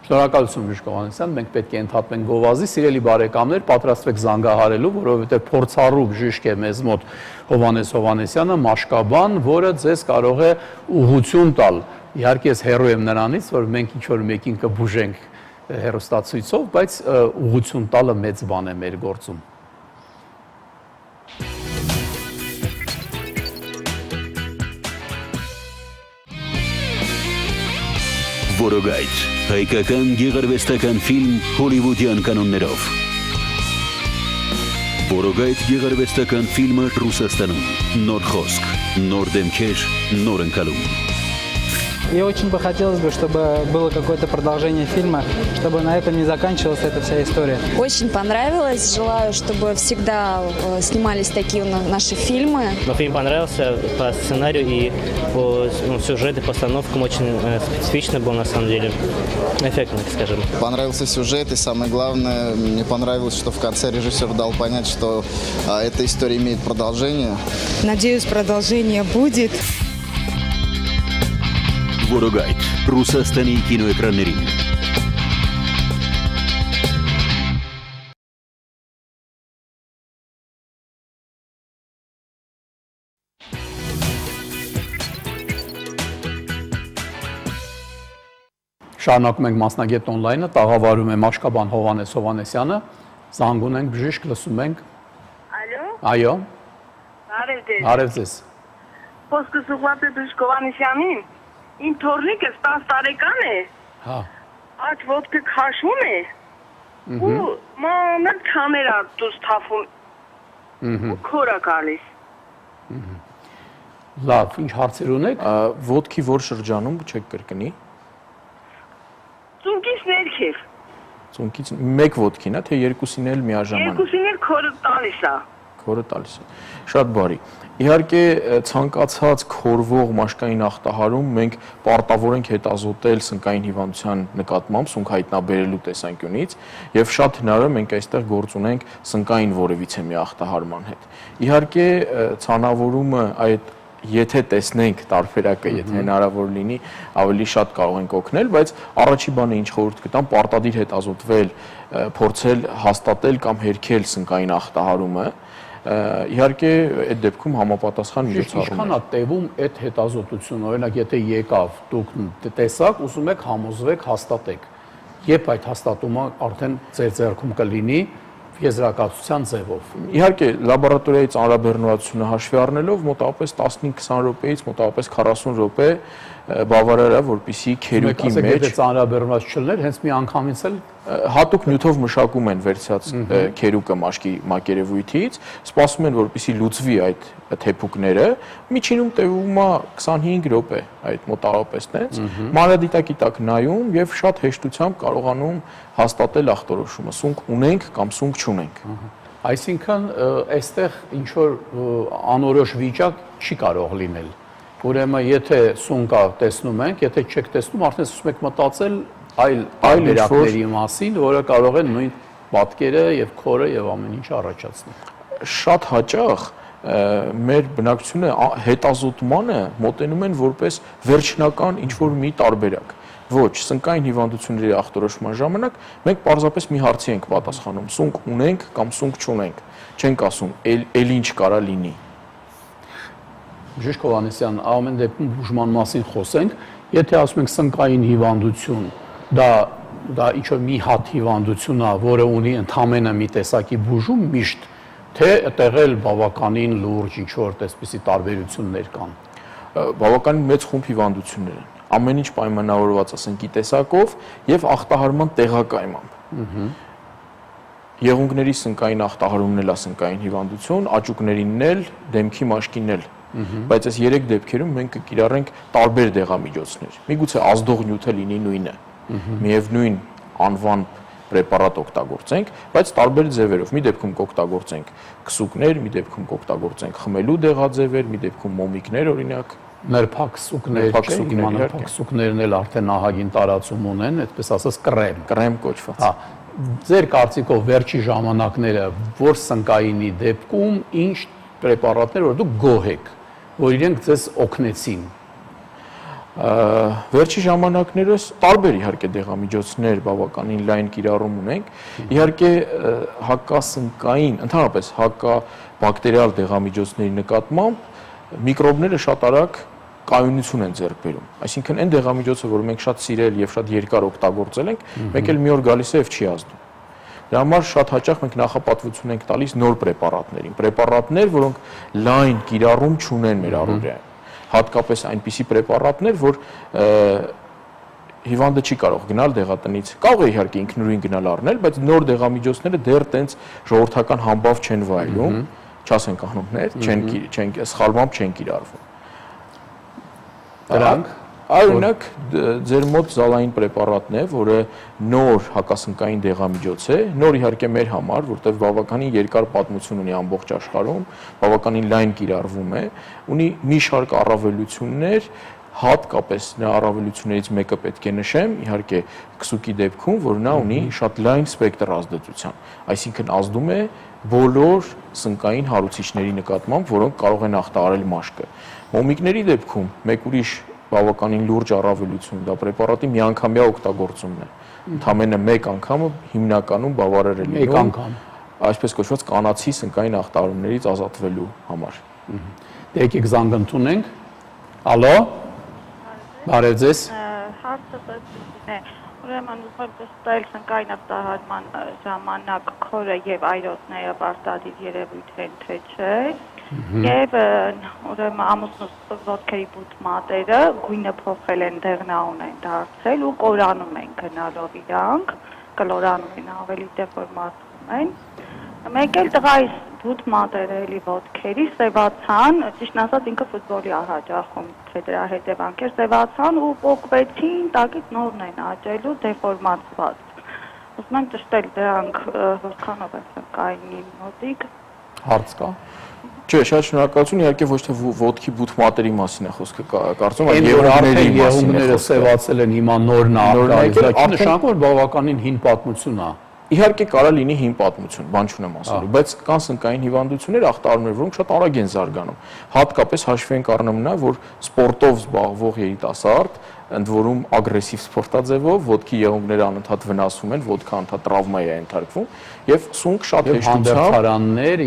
Շնորհակալություն Բժիշկ Հովհաննիսյան, մենք պետք է ընդհատվենք գովազդի, սիրելի բարեկամներ, պատրաստվեք զանգահարելու, որովհետև փորձառու բժիշկ է մեզ մոտ Հովհաննես Հովհաննիսյանը, մաշկաբան, որը ձեզ կարող է ուղղություն տալ։ Իհարկե ես հեռու եմ նրանից, որ մենք ինչ-որ մեկին կբուժենք հեռուստացույցով, բայց ուղղություն տալը մեծ բան է մեր գործում։ Որոգայթ, հայկական գեղարվեստական ֆիլմ հոլիվուդյան կանոններով։ Որոգայթ գեղարվեստական ֆիլմը Ռուսաստանում, նոր խոսք, նոր դեմքեր, նոր ընկալում։ И очень бы хотелось бы, чтобы было какое-то продолжение фильма, чтобы на этом не заканчивалась эта вся история. Очень понравилось. Желаю, чтобы всегда снимались такие наши фильмы. Но фильм понравился по сценарию и по сюжету, постановкам очень специфично был на самом деле. Эффектно, так скажем. Понравился сюжет, и самое главное, мне понравилось, что в конце режиссер дал понять, что эта история имеет продолжение. Надеюсь, продолжение будет. Որոգայթ, Ռուսաստանի կինոէկրաններին։ Շարունակում ենք մասնագետ on-line-ը, տաղավարում է մաշկաբան Հովհաննես Հովհաննիսյանը, զանգում ենք բժիշկ, լսում ենք։ Այո։ Բարև ձեզ։ Խոսքս ուղղված է բժիշկ Հովհաննիսյանին։ Իմ թոռնիկը 10 տարեկան է։ Հա։ Աջ ոտքը քաշում է։ Ու մանր քամերա դուս թափում։ Ու քորա գալիս։ Լավ, ինչ հարցեր ունեք։ Ոտքի որ շրջանում չեք կրկնի։ Ծունկից ներքև։ Ծունկից մեկ ոտքին է, թե երկուսին էլ միաժամանակ։ Երկուսին էլ քորը տալիս է։ Քորը տալիս է։ Շատ բարի։ Իհարկե ցանկացած քորվող մաշկային ախտահարում մենք պարտավոր ենք հետազոտել սնկային հիվանդության նկատմամբ սունկ հայտնաբերելու տեսանկյունից եւ շատ հնարավոր մենք այստեղ գործ ունենք սնկային որևիցե մի ախտահարման հետ։ Իհարկե ցանավորումը այդ եթե տեսնենք տարբերակը, եթե հնարավոր լինի, ավելի շատ կարող ենք օգնել, բայց առաջի բանը ինչ խորհուրդ կտամ, պարտադիր հետազոտվել, փորձել հաստատել կամ հերքել սնկային ախտահարումը։ Իհարկե այդ դեպքում համապատասխան միջոցառում։ Ինչքան է տևում այդ հետազոտությունը, օրինակ եթե եկավ, դուք տեսաք, ուզում եք համոզվեք, հաստատեք։ Երբ այդ հաստատումը արդեն ձեր ձեռքում կլինի եզրակացության ձևով։ Իհարկե լաբորատորիայի ծանրաբեռնվածությունը հաշվի առնելով մոտավորապես 15-20 րոպեից մոտավորապես 40 րոպե բավարար է, որպեսզի քերուկի մեջ եթե ծանրաբեռնված չլներ, հենց մի անգամից էլ հատուկ նյութով մշակում են վերցած քերուկը մաշկի մակերևույթից, սպասում են, որպեսզի լուծվի այդ թեփուկները, միջինում տևում է 25 րոպե, այդ մոտավորապես տենց, մանրադիտակի տակ նայում եւ շատ հեշտությամբ կարողանում հաստատել ախտորոշումը, սունկ ունենք կամ սունկ չունենք։ Այսինքն այստեղ ինչ որ անորոշ վիճակ չի կարող լինել։ Ուրեմն եթե սունկա տեսնում ենք, եթե չեք տեսնում, արդեն սկսում եք մտածել այլ տարբերակների մասին, որը կարող են նույն պատկերը եւ քորը եւ ամեն ինչ առաջացնել։ Շատ հաճախ մեր բնակչությունը հետազոտմանը մոտենում են որպես վերջնական ինչ-որ մի տարբերակ։ Ոչ, սնկային հիվանդությունների ախտորոշման ժամանակ մենք պարզապես մի հարցի ենք պատասխանում՝ սունկ ունենք կամ սունկ չունենք։ Չենք ասում, էլ ինչ կարա լինի։ Բժիշկ Հովհաննիսյան, ամեն դեպքում բուժման մասին խոսենք, եթե ասում ենք սնկային հիվանդություն, դա ինչ-որ մի հատ հիվանդություն է, որը ունի ընդամենը մի տեսակի բուժում միշտ, թե այդտեղ էլ բավականին լուրջ ինչ-որ տեսպիսի տարբերություններ կան։ Բավականին մեծ խումբ հիվանդություններ են։ Ամեն ինչ պայմանավորված է սնկի տեսակով եւ ախտահարման տեղակայմամբ։ Եղունգների սնկային ախտահարումն էլ է սնկային հիվանդություն, աճուկներինն էլ, դեմքի մաշկին էլ։ Բայց այս 3 դեպքերում մենք կկիրառենք տարբեր դեղամիջոցներ։ Միգուցե ազդող նյութը լինի նույնը։ Միևնույն անվան պրեպարատ օգտագործենք, բայց տարբեր ձևերով։ Մի դեպքում կօգտագործենք քսուկներ, մի դեպքում կօգտագործենք խմելու դեղաձևեր, մի դեպքում մոմիկներ, օրինակ, նրբակ սուկներն էլ արդեն ահագին տարածում ունեն, այդպես ասած կրեմ կոչված։ Հա, ձեր կարծիքով վերջի ժամանակները որ սնկայինի դեպքում ինչ պրեպարատներ որ դուք գոհ եք, որ իրենք ձեզ օգնեցին։ Վերջի ժամանակներս տարբեր իհարկե դեղամիջոցներ բավականին լայն կիրառում ունենք։ Իհարկե հակասնկային, ընդհանրապես հակաբակտերիալ դեղամիջոցների նկատմամբ միկրոբները շատ արագ կայունություն են ձեռք բերում։ Այսինքն այն դեղամիջոցը, որ մենք շատ սիրել եւ շատ երկար օգտագործել ենք, մեկ էլ մի օր գալիս է եւ չի ազդում։ Դրա համար շատ հաճախ մենք նախապատվություն ենք տալիս նոր պրեպարատներին, պրեպարատներ, որոնք լայն կիրառում չունեն մեր առօրյայում։ Հատկապես այնպիսի պրեպարատներ, որ հիվանդը չի կարող գնալ դեղատնից, կարող է իհարկե ինքնուրույն գնալ առնել, բայց նոր դեղամիջոցները դեռ տենց ժողովրդական համբավ չեն վայելում, չասենք կանոններ, սխալմամբ չեն կիրառվում։ Դրանք Օրինակ ձեր մոտ զալային պրեպարատն է, որը նոր հակասնկային դեղամիջոց է, նոր իհարկե մեր համար, որտեղ բավականին երկար պատմություն ունի ամբողջ աշխարհում, բավականին լայն կիրառվում է, ունի մի շարք առավելություններ, հատկապես նա առավելություններից մեկը պետք է նշեմ, իհարկե քսուկի դեպքում, որ նա ունի շատ լայն սպեկտր ազդեցության, այսինքն ազդում է բոլոր սնկային հարուցիչների նկատմամբ, որոնք կարող են ախտահարել մաշկը։ Մոմիկների դեպքում մեկ ուրիշ բավականին լուրջ առավելություն, դա պրեպարատի միանգամյա օգտագործումն է։ Ընդամենը մեկ անգամը հիմնականում բավարար է լինում։ Մեկ անգամ։ Այսպես կոչված կանացի սնկային ախտահարումներից ազատվելու համար։ Դե եկեք զանգ ընդունենք։ Ալո։ Բարև ձեզ։ Հարցը է, ուրեմն ուզում եմ տեսնել սնկային ախտահարման ժամանակ քորը եւ այրոցները պարտադիր երևույթ են, թե չէ։ Եվ ուրեմն ամուսնու ոտքերի բուտմատերը գույնը փոխել են, դեղնավուն են դարձել ու կորանում են գնալով իրանք, կլորանում են, ավելի դեֆորմացվում են։ Մեկ էլ տղայիս բուտմատերը էլի ոտքերի սևացան, ճիշտ ասած ինքը ֆուտբոլի հաճախում չէ դրա հետևանքեր, սևացան ու պոկվեցին, տակից նորն են աճելու դեֆորմացված։ Ուզում եմ ճշտել դրանք որքանով են սնկայինի մոտիկ։ Հարց կա։ Չէ, շատ շնորհակալություն, իհարկե ոչ թե ոտքի բուտմատերի մասին է խոսքը կարծում, այլ եղունգները սևացել են հիմա նորն արտարից, դա չի նշանակում, որ բավականին հին պատմություն է։ Իհարկե կարա լինի հին պատմություն, բան չունեմ ասելու, բայց կան սնկային հիվանդություններ, ախտահարումներ, որոնք շատ արագ են զարգանում։ Հատկապես հաշվի ենք առնում նա, որ սպորտով զբաղվող երիտասարդ, ընդ որում ագրեսիվ սպորտաձևով, ոտքի եղունգները անընդհատ վնասվում են, ոտքը անընդհատ տրավմայի է ենթարկվում, եւ սունկ շատ հեշտությամբ,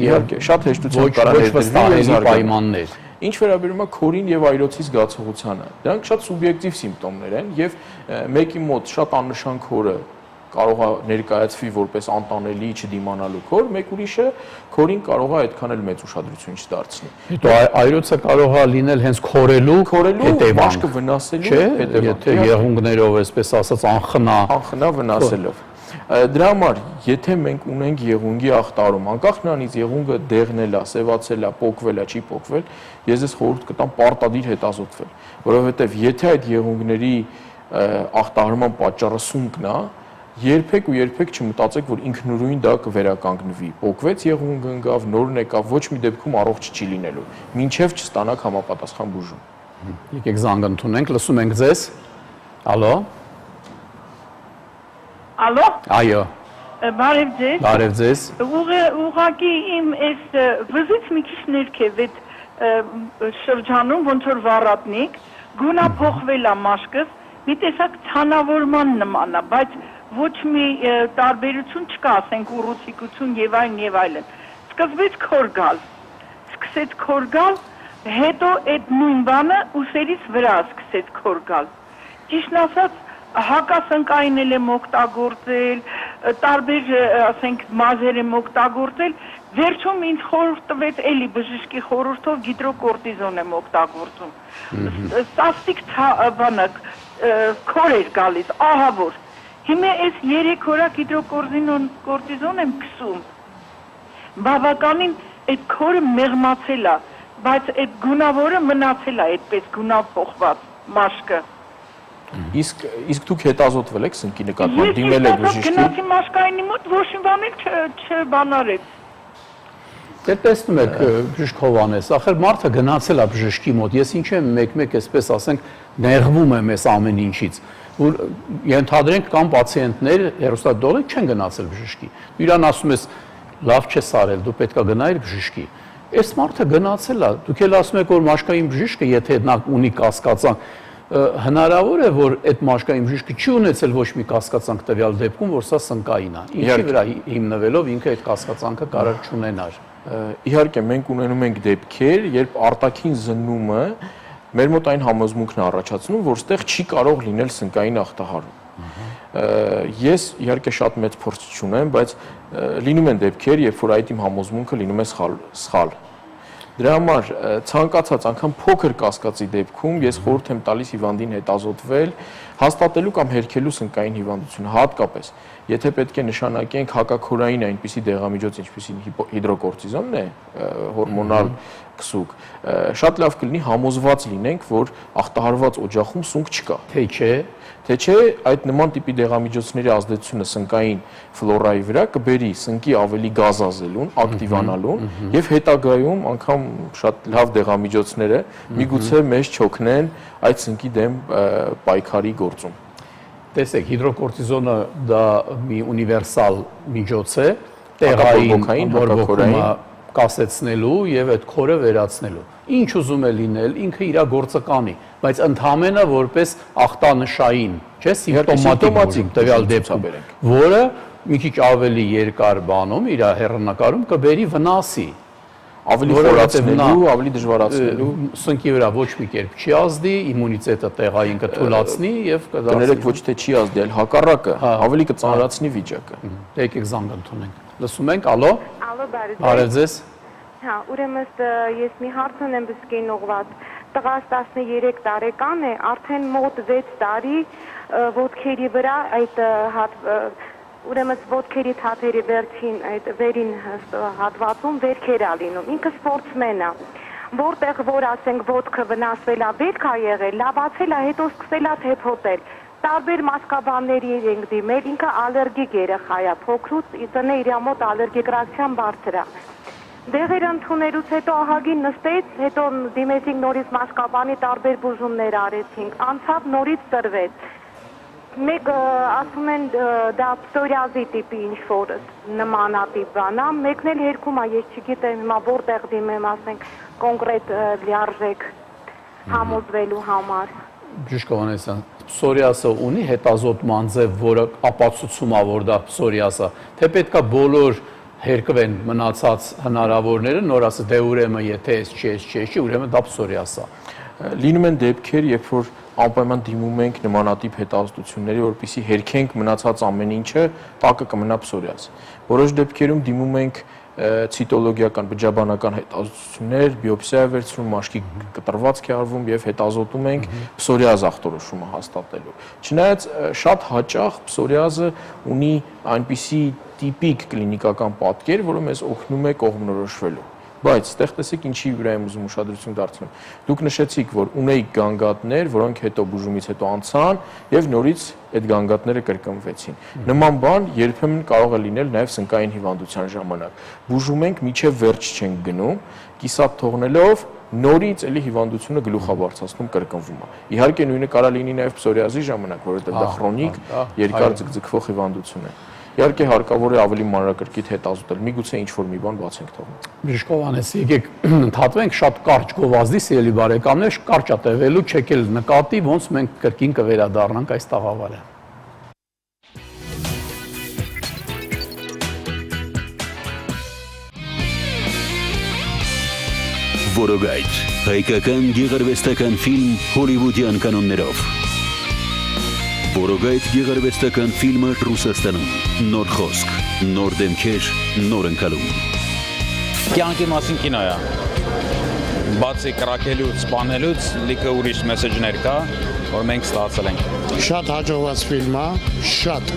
իհարկե, շատ հեշտությամբ կարա ներդրվի պայմաններ։ Ինչ վերաբերում է քորին եւ այրոցի զգացողությանը, դրանք շատ սուբյեկտիվ սիմպտոմներ են եւ մեկի մոտ շատ աննշան քորը կարող է ներկայացվի որպես անտանելի չդիմանալու քոր, մեկ ուրիշը քորին կարող է այդքան էլ մեծ ուշադրություն չդարձնի։ Հետո այրոցը կարող է լինել հենց քորելու մաշկը վնասելու հետևանք, եթե եղունգներով այսպես ասած անխնա վնասելով։ Դրա համար, եթե մենք ունենք եղունգի ախտահարում, անկախ նրանից եղունգը դեղնել է, սևացել է, պոկվել է, չի պոկվել, ես ես խորհուրդ կտամ պարտադիր հետազոտվել, որովհետև եթե այդ եղունգների ախտահարման պատճառը սունկն է, երբեք ու երբեք չմտածեք, որ ինքնուրույն դա կվերականգնվի։ Պոկվեց եղունգը ընկավ, նորն եկավ, ոչ մի դեպքում առողջ չի լինելու, մինչև չստանաք համապատասխան բուժում։ Եկեք զանգ ընդունենք, լսում ենք ձեզ։ Ալո։ Ալո։ Այո։ Բարև ձեզ։ Բարև ձեզ։ Ուղղակի իմ այս վզից մի քիչ ներքև այդ շրջանում ոնց որ վառատնիկ, գունա փոխվել է մաշկս, մի տեսակ ցանավորման նման է, բայց ոչ մի տարբերություն չկա, ասենք ուռուցիկություն եւ այլն։ Սկսվեց քոր գալ, հետո այդ նույն բանը ուսերից վրա սկսեց քոր գալ։ Ճիշտ ասած, հակասնկային եմ օգտագործել, տարբեր, ասենք, մազեր եմ օգտագործել, վերջում ինձ խորհուրդ տվեց էլի բժշկի խորհրդով գիդրոկորտիզոն եմ օգտագործում։ Սաստիկ բանը քոր էր գալիս, ահա որ։ Հիմա այս 3 օր գիդրոկորտիզոն եմ քսում։ Բավականին այդ քորը մեղմացել է, բայց այդ գունավորը մնացել է այդպես գունավ փոխված մաշկը։ Իսկ դուք հետազոտվել եք սնկի նկատմամբ, դիմել եք բժշկի։ Գնացի մաշկայինի մոտ, ոչ մի բան չբանարեց։ Դե տեսնում եք բժիշկ Հովհաննես, ախր մարդը գնացել է բժշկի մոտ, ես ինչ եմ մեկ-մեկ այսպես ասենք նեղվում եմ այս ամեն ինչից, որ ենթադրենք կան պացիենտներ հեռուստադիտողներ չեն գնացել բժշկի։ Դու իրան ասում ես լավ չես արել, դու պետքա գնայիր բժշկի։ Այս մարդը գնացել է, դուք էլ ասում եք որ մաշկային բժիշկը, եթե նա ունի կասկածանք, Հնարավոր է, որ այդ մաշկային բժիշկը չի ունեցել ոչ մի կասկածանք տվյալ դեպքում, որ սա սնկային է։ Ինչի վրա հիմնվելով ինքը այդ կասկածանքը կարող չունենար։ Իհարկե, մենք ունենում ենք դեպքեր, երբ արտաքին զննումը մեր մոտ այն համոզմունքն է առաջացնում, որ ստեղ չի կարող լինել սնկային ախտահարում։ Ես իհարկե շատ մեծ փորձ չունեմ, բայց լինում են դեպքեր, երբ որ այդ իմ համոզմունքը լինում է սխալ։ Դրա համար ցանկացած անգամ փոքր կասկածի դեպքում ես խորհուրդ եմ տալիս հիվանդին հետազոտվել, հաստատելու կամ հերքելու սնկային հիվանդությունը, հատկապես եթե պետք է նշանակենք հակաքորային այնպիսի դեղամիջոց, ինչպիսին հիդրոկորտիզոնն է, հորմոնալ քսուկ, շատ լավ կլինի համոզված լինենք, որ ախտահարված օջախում սունկ չկա։ Թե չէ, այդ նման տիպի դեղամիջոցների ազդեցությունը սնկային ֆլորայի վրա կբերի սնկի ավելի գազազելուն, ակտիվանալուն եւ հետագայում անգամ շատ լավ դեղամիջոցները միգուցե մեզ չօգնեն այդ սնկի դեմ պայքարի գործում։ Տեսեք, հիդրոկորտիզոնը դա մի ունիվերսալ միջոց է, տեղային բորբոքումը կասեցնելու եւ այդ քորը վերացնելու։ Ինչ ուզում է լինել, ինքը իր գործը կանի, բայց ընդհանրապես որպես ախտանշային, չէ՞, սիմպտոմատիկ տվյալ դեպքում, որը մի քիչ ավելի երկար բանում իր հեռանկարում կբերի վնասի, ավելի խորացնելու, ավելի դժվարացնելու, սնկի վրա ոչ մի կերպ չի ազդի, իմունիտետը տեղային կթույլատնի եւ կներեք ոչ թե չի ազդի, այլ հակառակը, ավելի կծանրացնի վիճակը։ Եկեք զանգ ընդունենք։ Լսում ենք, ալո։ Ալո, բարև ձեզ։ Հա, ուրեմն ես մի հարց ունեմ բսկին ուղված։ Տղաս 13 տարեկան է, արդեն մոտ 6 տարի ոտքերի վրա այդ ուրեմն ոտքերի թաթերի վերջին այդ վերին հատվածում վերքեր ա լինում։ Ինքը սպորտսմեն է։ Որտեղ որ ասենք ոտքը վնասվել է, վերք ա եղել, լավացել է, հետո սկսել է թեփոտել։ Տարբեր մասկաբանների ենք դիմել, ինքը ալերգիկ երեխա է, փոքրուց իծնե իր մոտ ալերգիկ ռեակցիան բարձր է։ Դեղեր ընդունելուց հետո ահագին նստեց, հետո դիմեցինք նորից մասկաբանի տարբեր բուժումներ արեցինք, անցավ նորից տրվեց։ Մեկ ասում են դա պսորիազի տիպի ինչ-որ նմանատիպ բան է, մեկն էլ հերքում է, ես չգիտեմ հիմա որտեղ դիմեմ, ասենք կոնկրետ լիարժեք համոզվելու համար։ Բժիշկ Հովհաննեսյան, պսորիազը ունի հետազոտման ձև, որը ապացուցում է, որ դա պսորիազ է, թե պետքա բոլոր հերկվեն մնացած հնարավորները, նոր ասը դե ուրեմն եթե չի, ուրեմն դա պսորիազ է։ Լինում են դեպքեր, երբ որ անպայման դիմում ենք նմանատիպ հետազոտությունների, որպեսզի հերքենք մնացած ամեն ինչը, տակը կմնա պսորիազ։ Որոշ դեպքերում դիմում ենք ցիտոլոգիական բջջաբանական հետազոտություններ, բիոպսիա է վերցնում, մաշկի կտրվածք է արվում եւ հետազոտում ենք պսորիազ ախտորոշումը հաստատելու։ Չնայած շատ հաճախ պսորիազը ունի այնպիսի տիպիկ կլինիկական պատկեր, որը մեզ օգնում է կողմնորոշվելու։ Բայց ստեղ տեսեք ինչի վրա եմ ուզում ուշադրություն դարձնել։ Դուք նշեցիք, որ ունեիք գանգատներ, որոնք հետո բուժումից հետո անցան եւ նորից այդ գանգատները կրկնվեցին։ Նման բան երբեմն կարող է լինել նաեւ սնկային հիվանդության ժամանակ։ Բուժում ենք, միջև վերջ չենք գնում, կիսատ թողնելով նորից էլի հիվանդությունը գլուխաբարձրացնում կրկնվում է։ Իհարկե նույնը կարող լինի նաեւ պսորիազի ժամանակ, որովհետեւ դա քրոնիկ, երկար ձգձգվող հիվանդություն է։ Իհարկե հարկավոր է ավելի մանրակրկիտ հետազոտել, միգուցե ինչ-որ մի բան բաց ենք թողնում։ Բժիշկ Հովհաննես, եկեք ընդհատվենք շատ կարճ գովազդի, սիրելի բարեկամներ, կարճ է տևելու, չեք էլ նկատի, ոնց մենք կրկին կվերադառնանք այս տաղավարը։ Որոգայթ, հայկական գեղարվեստական ֆիլմ հոլիվուդյան կանոններով։ Որոգայթ գեղարվեստական ֆիլմը Ռուսաստանում, նոր խոսք, նոր դեմքեր, նոր ընկալում։ Կյանքի մասին կինո է։ Բացի կրակելուց, սպանելուց, լիքը ուրիշ մեսեջներ կա, որ մենք ստացել ենք։ Շատ հաջողված ֆիլմ է, շատ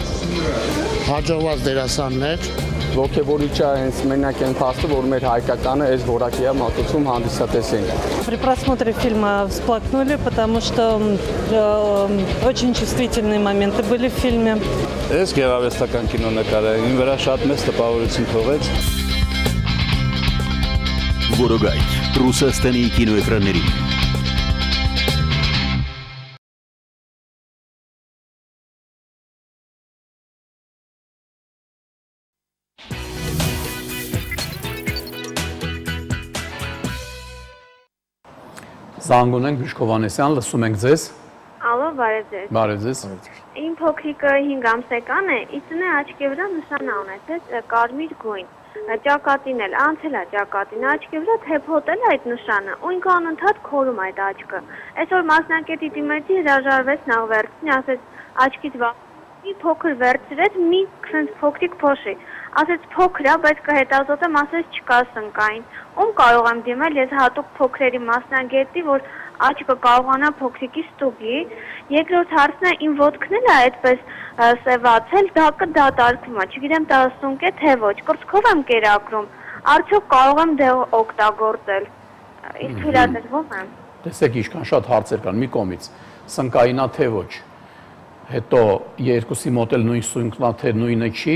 հաջողված դերասաններ։ Ոգևորիչ է հենց մենակ այն փաստը, որ մեր հայկականը այս որակի մատուցում հանդիսատեսենք։ При просмотре фильма всплакнули, потому что очень чувствительные моменты были в фильме. Այս գեղարվեստական կինո նկարը ինձ վրա շատ մեծ տպավորություն թողեց։ Որոգայթ, Ռուսաստանի կինոէկրաններին։ Զանգ ունենք, Բժիշկ Հովհաննեսյան, լսում ենք ձեզ։ բարև ձեզ։ Բարև ձեզ։ Իմ փոքրիկը 5 ամսական է, իսնե աչքի վրա նշան ունեցեց կարմիր գույն։ Ճակատին էլ անցել է ճակատին, աչքի վրա թեփոտել է այդ նշանը, ու ինքը անընդհատ քորում այդ աչքը։ Այսօր մասնակետի դիմեցի հրաժարվեց նախ վերցնի, ասեց աչքից մի փոքր վերցրեց, մի քնած փոքրիկ փոշի։ Ասեց փոքր է, բայց կհետազոտեմ, ասեց չկա սնկային։ Ում կարող եմ դիմել, ես հատուկ փոքրերի մասնագետի, որ աչքը կարողանա փոքրիկի ստուգի։ Երկրորդ հարցն է, իմ ոտքն էլ է այդպես սևացել, դակը դատարկվում է, չգիտեմ դա սունկ է թե ոչ, կրծքով եմ կերակրում, արդյոք կարող եմ դեղ օգտագործել։ Իսկ թույլատրվում եմ։ Տեսեք, ինչքան շատ հարցեր կան մի կողմից, սնկայինա թե ոչ։ Հետո երկուսի մոտ էլ նույն սունկն է թե նույնը չի,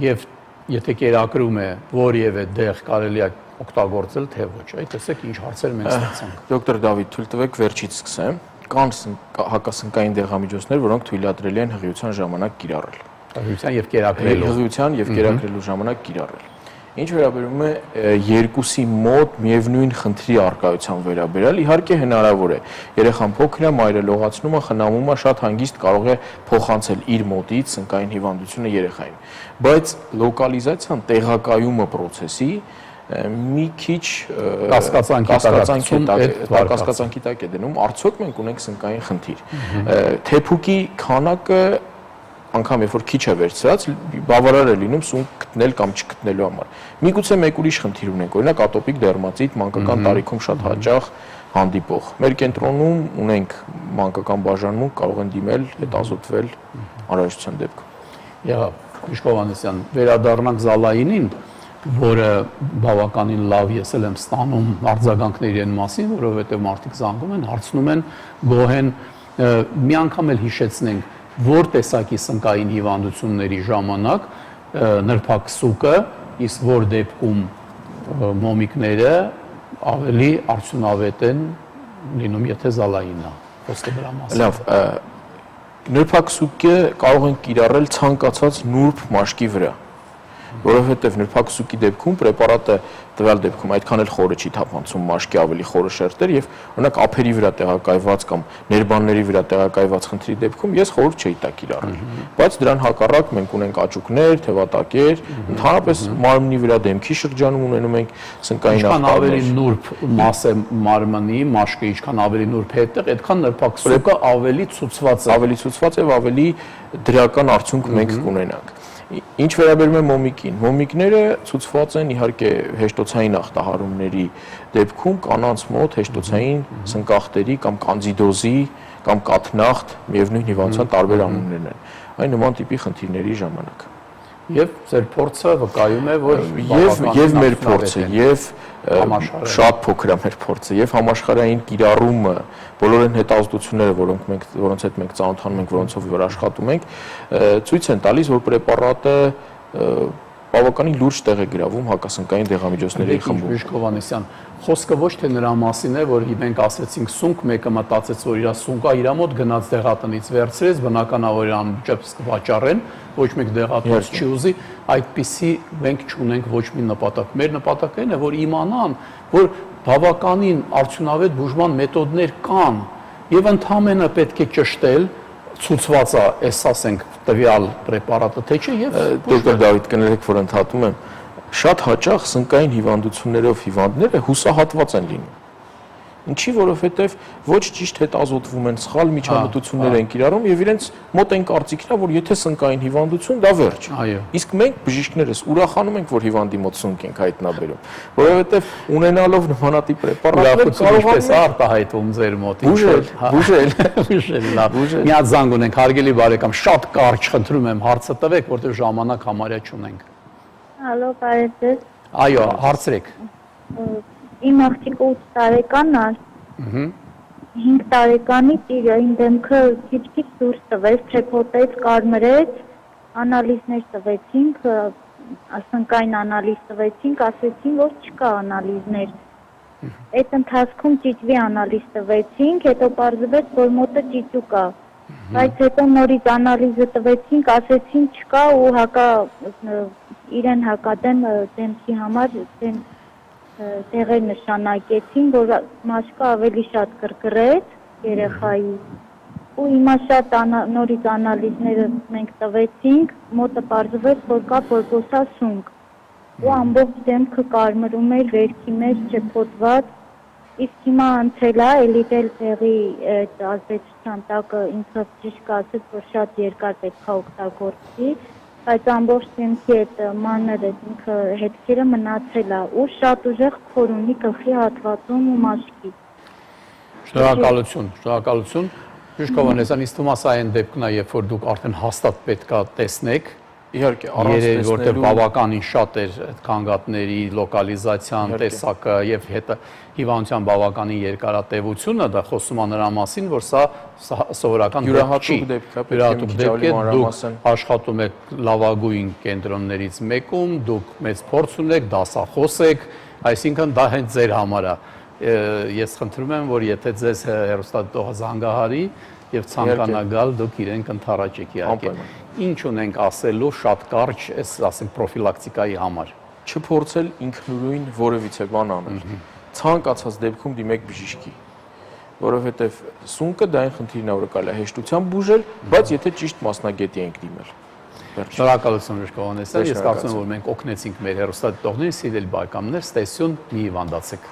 եւ եթե կերակրում է որևէ դեղ կարելի է օգտագործել թե ոչ։ Այդ տեսեք ինչ հարցեր մենք ստացանք։ Դոկտոր Դավիթ, թույլ տվեք վերջից սկսեմ։ Կան հակասնկային դեղամիջոցներ, որոնք թույլատրելի են հղիության ժամանակ կիրառել։ Հղիության եւ կերակրելու։ Հղիության եւ կերակրելու ժամանակ կիրառել։ Ինչ վերաբերում է երկուսի մոտ միևնույն խնդրի առկայության վերաբերյալ, իհարկե հնարավոր է։ Երեխան փոքր է, մայրը լողացնում է, խնամում է, շատ հանգիստ կարող է փոխանցել իր մոտից սնկային հիվանդությունը երեխային։ Բայց լոկալիզացիան, տեղակայումը process-ի մի քիչ կասկածանքի տակ է դնում, արդյոք մենք ունենք սնկային խնդիր։ Թեփուկի քանակը անգամ երբ որ քիչ է վերցրած, բավարար է լինում սունկ գտնել կամ չգտնելու համար։ Միգուցե մեկ ուրիշ խնդիր ունենք, օրինակ ատոպիկ դերմատիտ, մանկական տարիքում շատ հաճախ հանդիպող։ Մեր կենտրոնում ունենք մանկական բաժանմունք, կարող են դիմել, հետազոտվել անհրաժեշտության դեպքում։ Եղավ, Միշկ Հովհաննիսյան, վերադառնանք Զալայինին, որը բավականին լավ ես էլ եմ ստանում արձագանքների այն մասին, որովհետև մարդիկ զանգում են, հարցնում են, գոհ են, մի անգամ էլ հիշեցնենք, որ տեսակի սնկային հիվանդությունների ժամանակ նրբակսուկը, իսկ որ դեպքում մոմիկները ավելի արդյունավետ են լինում, եթե Զալայինն է, խոսքը դրա մասին։ Լավ, նրբակսուկը կարող են կիրառել ցանկացած նուրբ մաշկի վրա, որովհետև նրբակսուկի դեպքում պրեպարատը տվյալ դեպքում այդքան էլ խորը չի թափանցում մաշկի ավելի խորը շերտեր եւ օրինակ ափերի վրա տեղակայված կամ ներբանների վրա տեղակայված խնդրի դեպքում ես խորհուրդ չէի տա կիրառել, բայց դրան հակառակ մենք ունենք աճուկներ, թևատակեր, ընդհանրապես մարմնի վրա դեմքի շրջանում ունենում ենք սնկային ախտարներ։ Ինչքան ավելի նուրբ մաս է մարմնի, մաշկը ինչքան ավելի նուրբ հետեղ, այդքան նրբակսուկը ավելի ցուցված եւ ավելի դրական արդյունք մենք կունենանք։ Ինչ վերաբերում է մոմիկին, մոմիկները ցուցված են իհարկե հեշտոցային ախտահարումների դեպքում կանանց մոտ հեշտոցային սնկախտերի կամ կանձիդոզի կամ կաթնախտ միևնույն հիվանդության տարբեր անուններն են։ Այն նման տիպի խնդիրների ժամանակ։ Եվ ձեր փորձը վկայում է, որ եւ մեր փորձը եւ շատ փոքր է մեր փորձը եւ համաշխարհային կիրառումը, բոլոր այն հետազոտությունները, որոնց հետ մենք ծանոթանում ենք, որոնցով որ աշխատում ենք, ցույց են տալիս, որ պրեպարատը բավականին լուրջ տեղ է գրավում հակասնկային դեղամիջոցների խմբում։ Միշկ Հովհաննիսյան, խոսքը ոչ թե նրա մասին է, որ մենք ասեցինք սունկ, մեկը մտածեց, որ իր սունկա իր մոտ գնաց դեղատնից վերցրեց, բնական է, որ իրան ճեպս կվաճառեն, ոչ մեկ դեղատնից չի ուզի, այդպիսի մենք չունենք ոչ մի նպատակ։ Մեր նպատակն է, որ իմանան, որ բավականին արդյունավետ բուժման մեթոդներ կան եւ ընդհանրապես պետք է ճշտել ցուցված է, այս ասենք տվյալ պրեպարատը թե չէ եւ դոկտոր Դավիթ կներեք, որ ընդհատում եմ, շատ հաճախ սնկային հիվանդություններով հիվանդները հուսահատված են լինում։ Ինչի, որովհետև ոչ ճիշտ հետազոտվում են, սխալ միջամտություններ են կիրառում եւ իրենց մոտ են կարծիքն է, որ եթե սնկային հիվանդություն, դա վերջ։ Իսկ մենք բժիշկներս ուրախանում ենք, որ հիվանդի մոտ սունկ ենք հայտնաբերում, որովհետև ունենալով նմանատիպ պրեպարատներ կարողանում ենք արտահայտվում ձեր մոտ։ Բուժել, լավ։ Մի հատ զանգ ունենք, հարգելի բարեկամ, շատ կարճ խնդրում եմ հարցը տվեք, որտեղ ժամանակ համարյա չունենք։ Ալո, բարև ձեզ։ Այո, հարցրեք։ Իմ աղջիկը 8 տարեկան է, 5 տարեկանից իր դեմքը քիչ-քիչ դուրս տվեց, թեփոտեց, կարմրեց, անալիզներ տվեցինք, սնկային անալիզ տվեցինք, ասեցին, որ չկա անալիզներ։ Այդ ընթացքում ճիճվի անալիզ տվեցինք, հետո պարզվեց, որ մոտը ճիճու կա։ Բայց հետո նորից անալիզը տվեցինք, ասեցին չկա ու իրեն հակադեմ դեմքի համար տեղեր նշանակեցին, որ մաշկը ավելի շատ կրկրեց երեխայի ու հիմա շատ նորից անալիզները մենք տվեցինք, մոտը պարզվեց, որ կա պորպոսասունկ, ու ամբողջ դեմքը կարմրում էր, վերքի մեջ չփոթված, իսկ հիմա անցել է, էլի դել տեղի ազդեցության տակը ինքը ճիշտ կասեց, որ շատ երկար պետք է օգտագործի, բայց ամբողջ դեմքի այդ մանր ինքը հետքերը մնացել է ու շատ ուժեղ քոր ունի գլխի հատվածում ու մաշկի։ Շնորհակալություն։ Ժուժկովանեսյան, ինձ թվում է սա այն դեպքն է, երբ որ դուք արդեն հաստատ պետք է տեսնեք։ Իհարկե, երևի որտեղ բավականին շատ էր քանգատների լոկալիզացիան, տեսակը եւ հիվանդության բավականին երկարատևությունը, դա խոսում է նրա մասին, որ սա սովորական դեպք չի։ Յուրահատուկ դեպք է, դուք աշխատում եք լավագույն կենտրոններից մեկում, դուք մեծ փորձ ունեք, դասախոս եք, այսինքն դա հենց ձեր համար է։ Ես խնդրում եմ, որ եթե ձեզ հեռուստադիտողը զանգահարի եւ ցանկանա գալ, դուք իրեն կընթառաջեք իհարկե։ Ինչ ունենք ասելու շատ կարճ, ասենք պրոֆիլակտիկայի համար։ Չփորձել ինքնուրույն որևիցե բան անել։ Ցանկացած դեպքում դիմեք բժիշկի, որովհետեւ սունկը դա այն խնդիրն է, որը կարելի է հեշտությամբ բուժել, բայց եթե ճիշտ մասնագետի ենք դիմել։ Շնորհակալություն Ժուժկովանեսյան, ես կարծում եմ, որ մենք օգնեցինք մեր հեռուստադիտողներին, սիրելի բարեկամներ, ստեսյուն մի հիվանդացեք։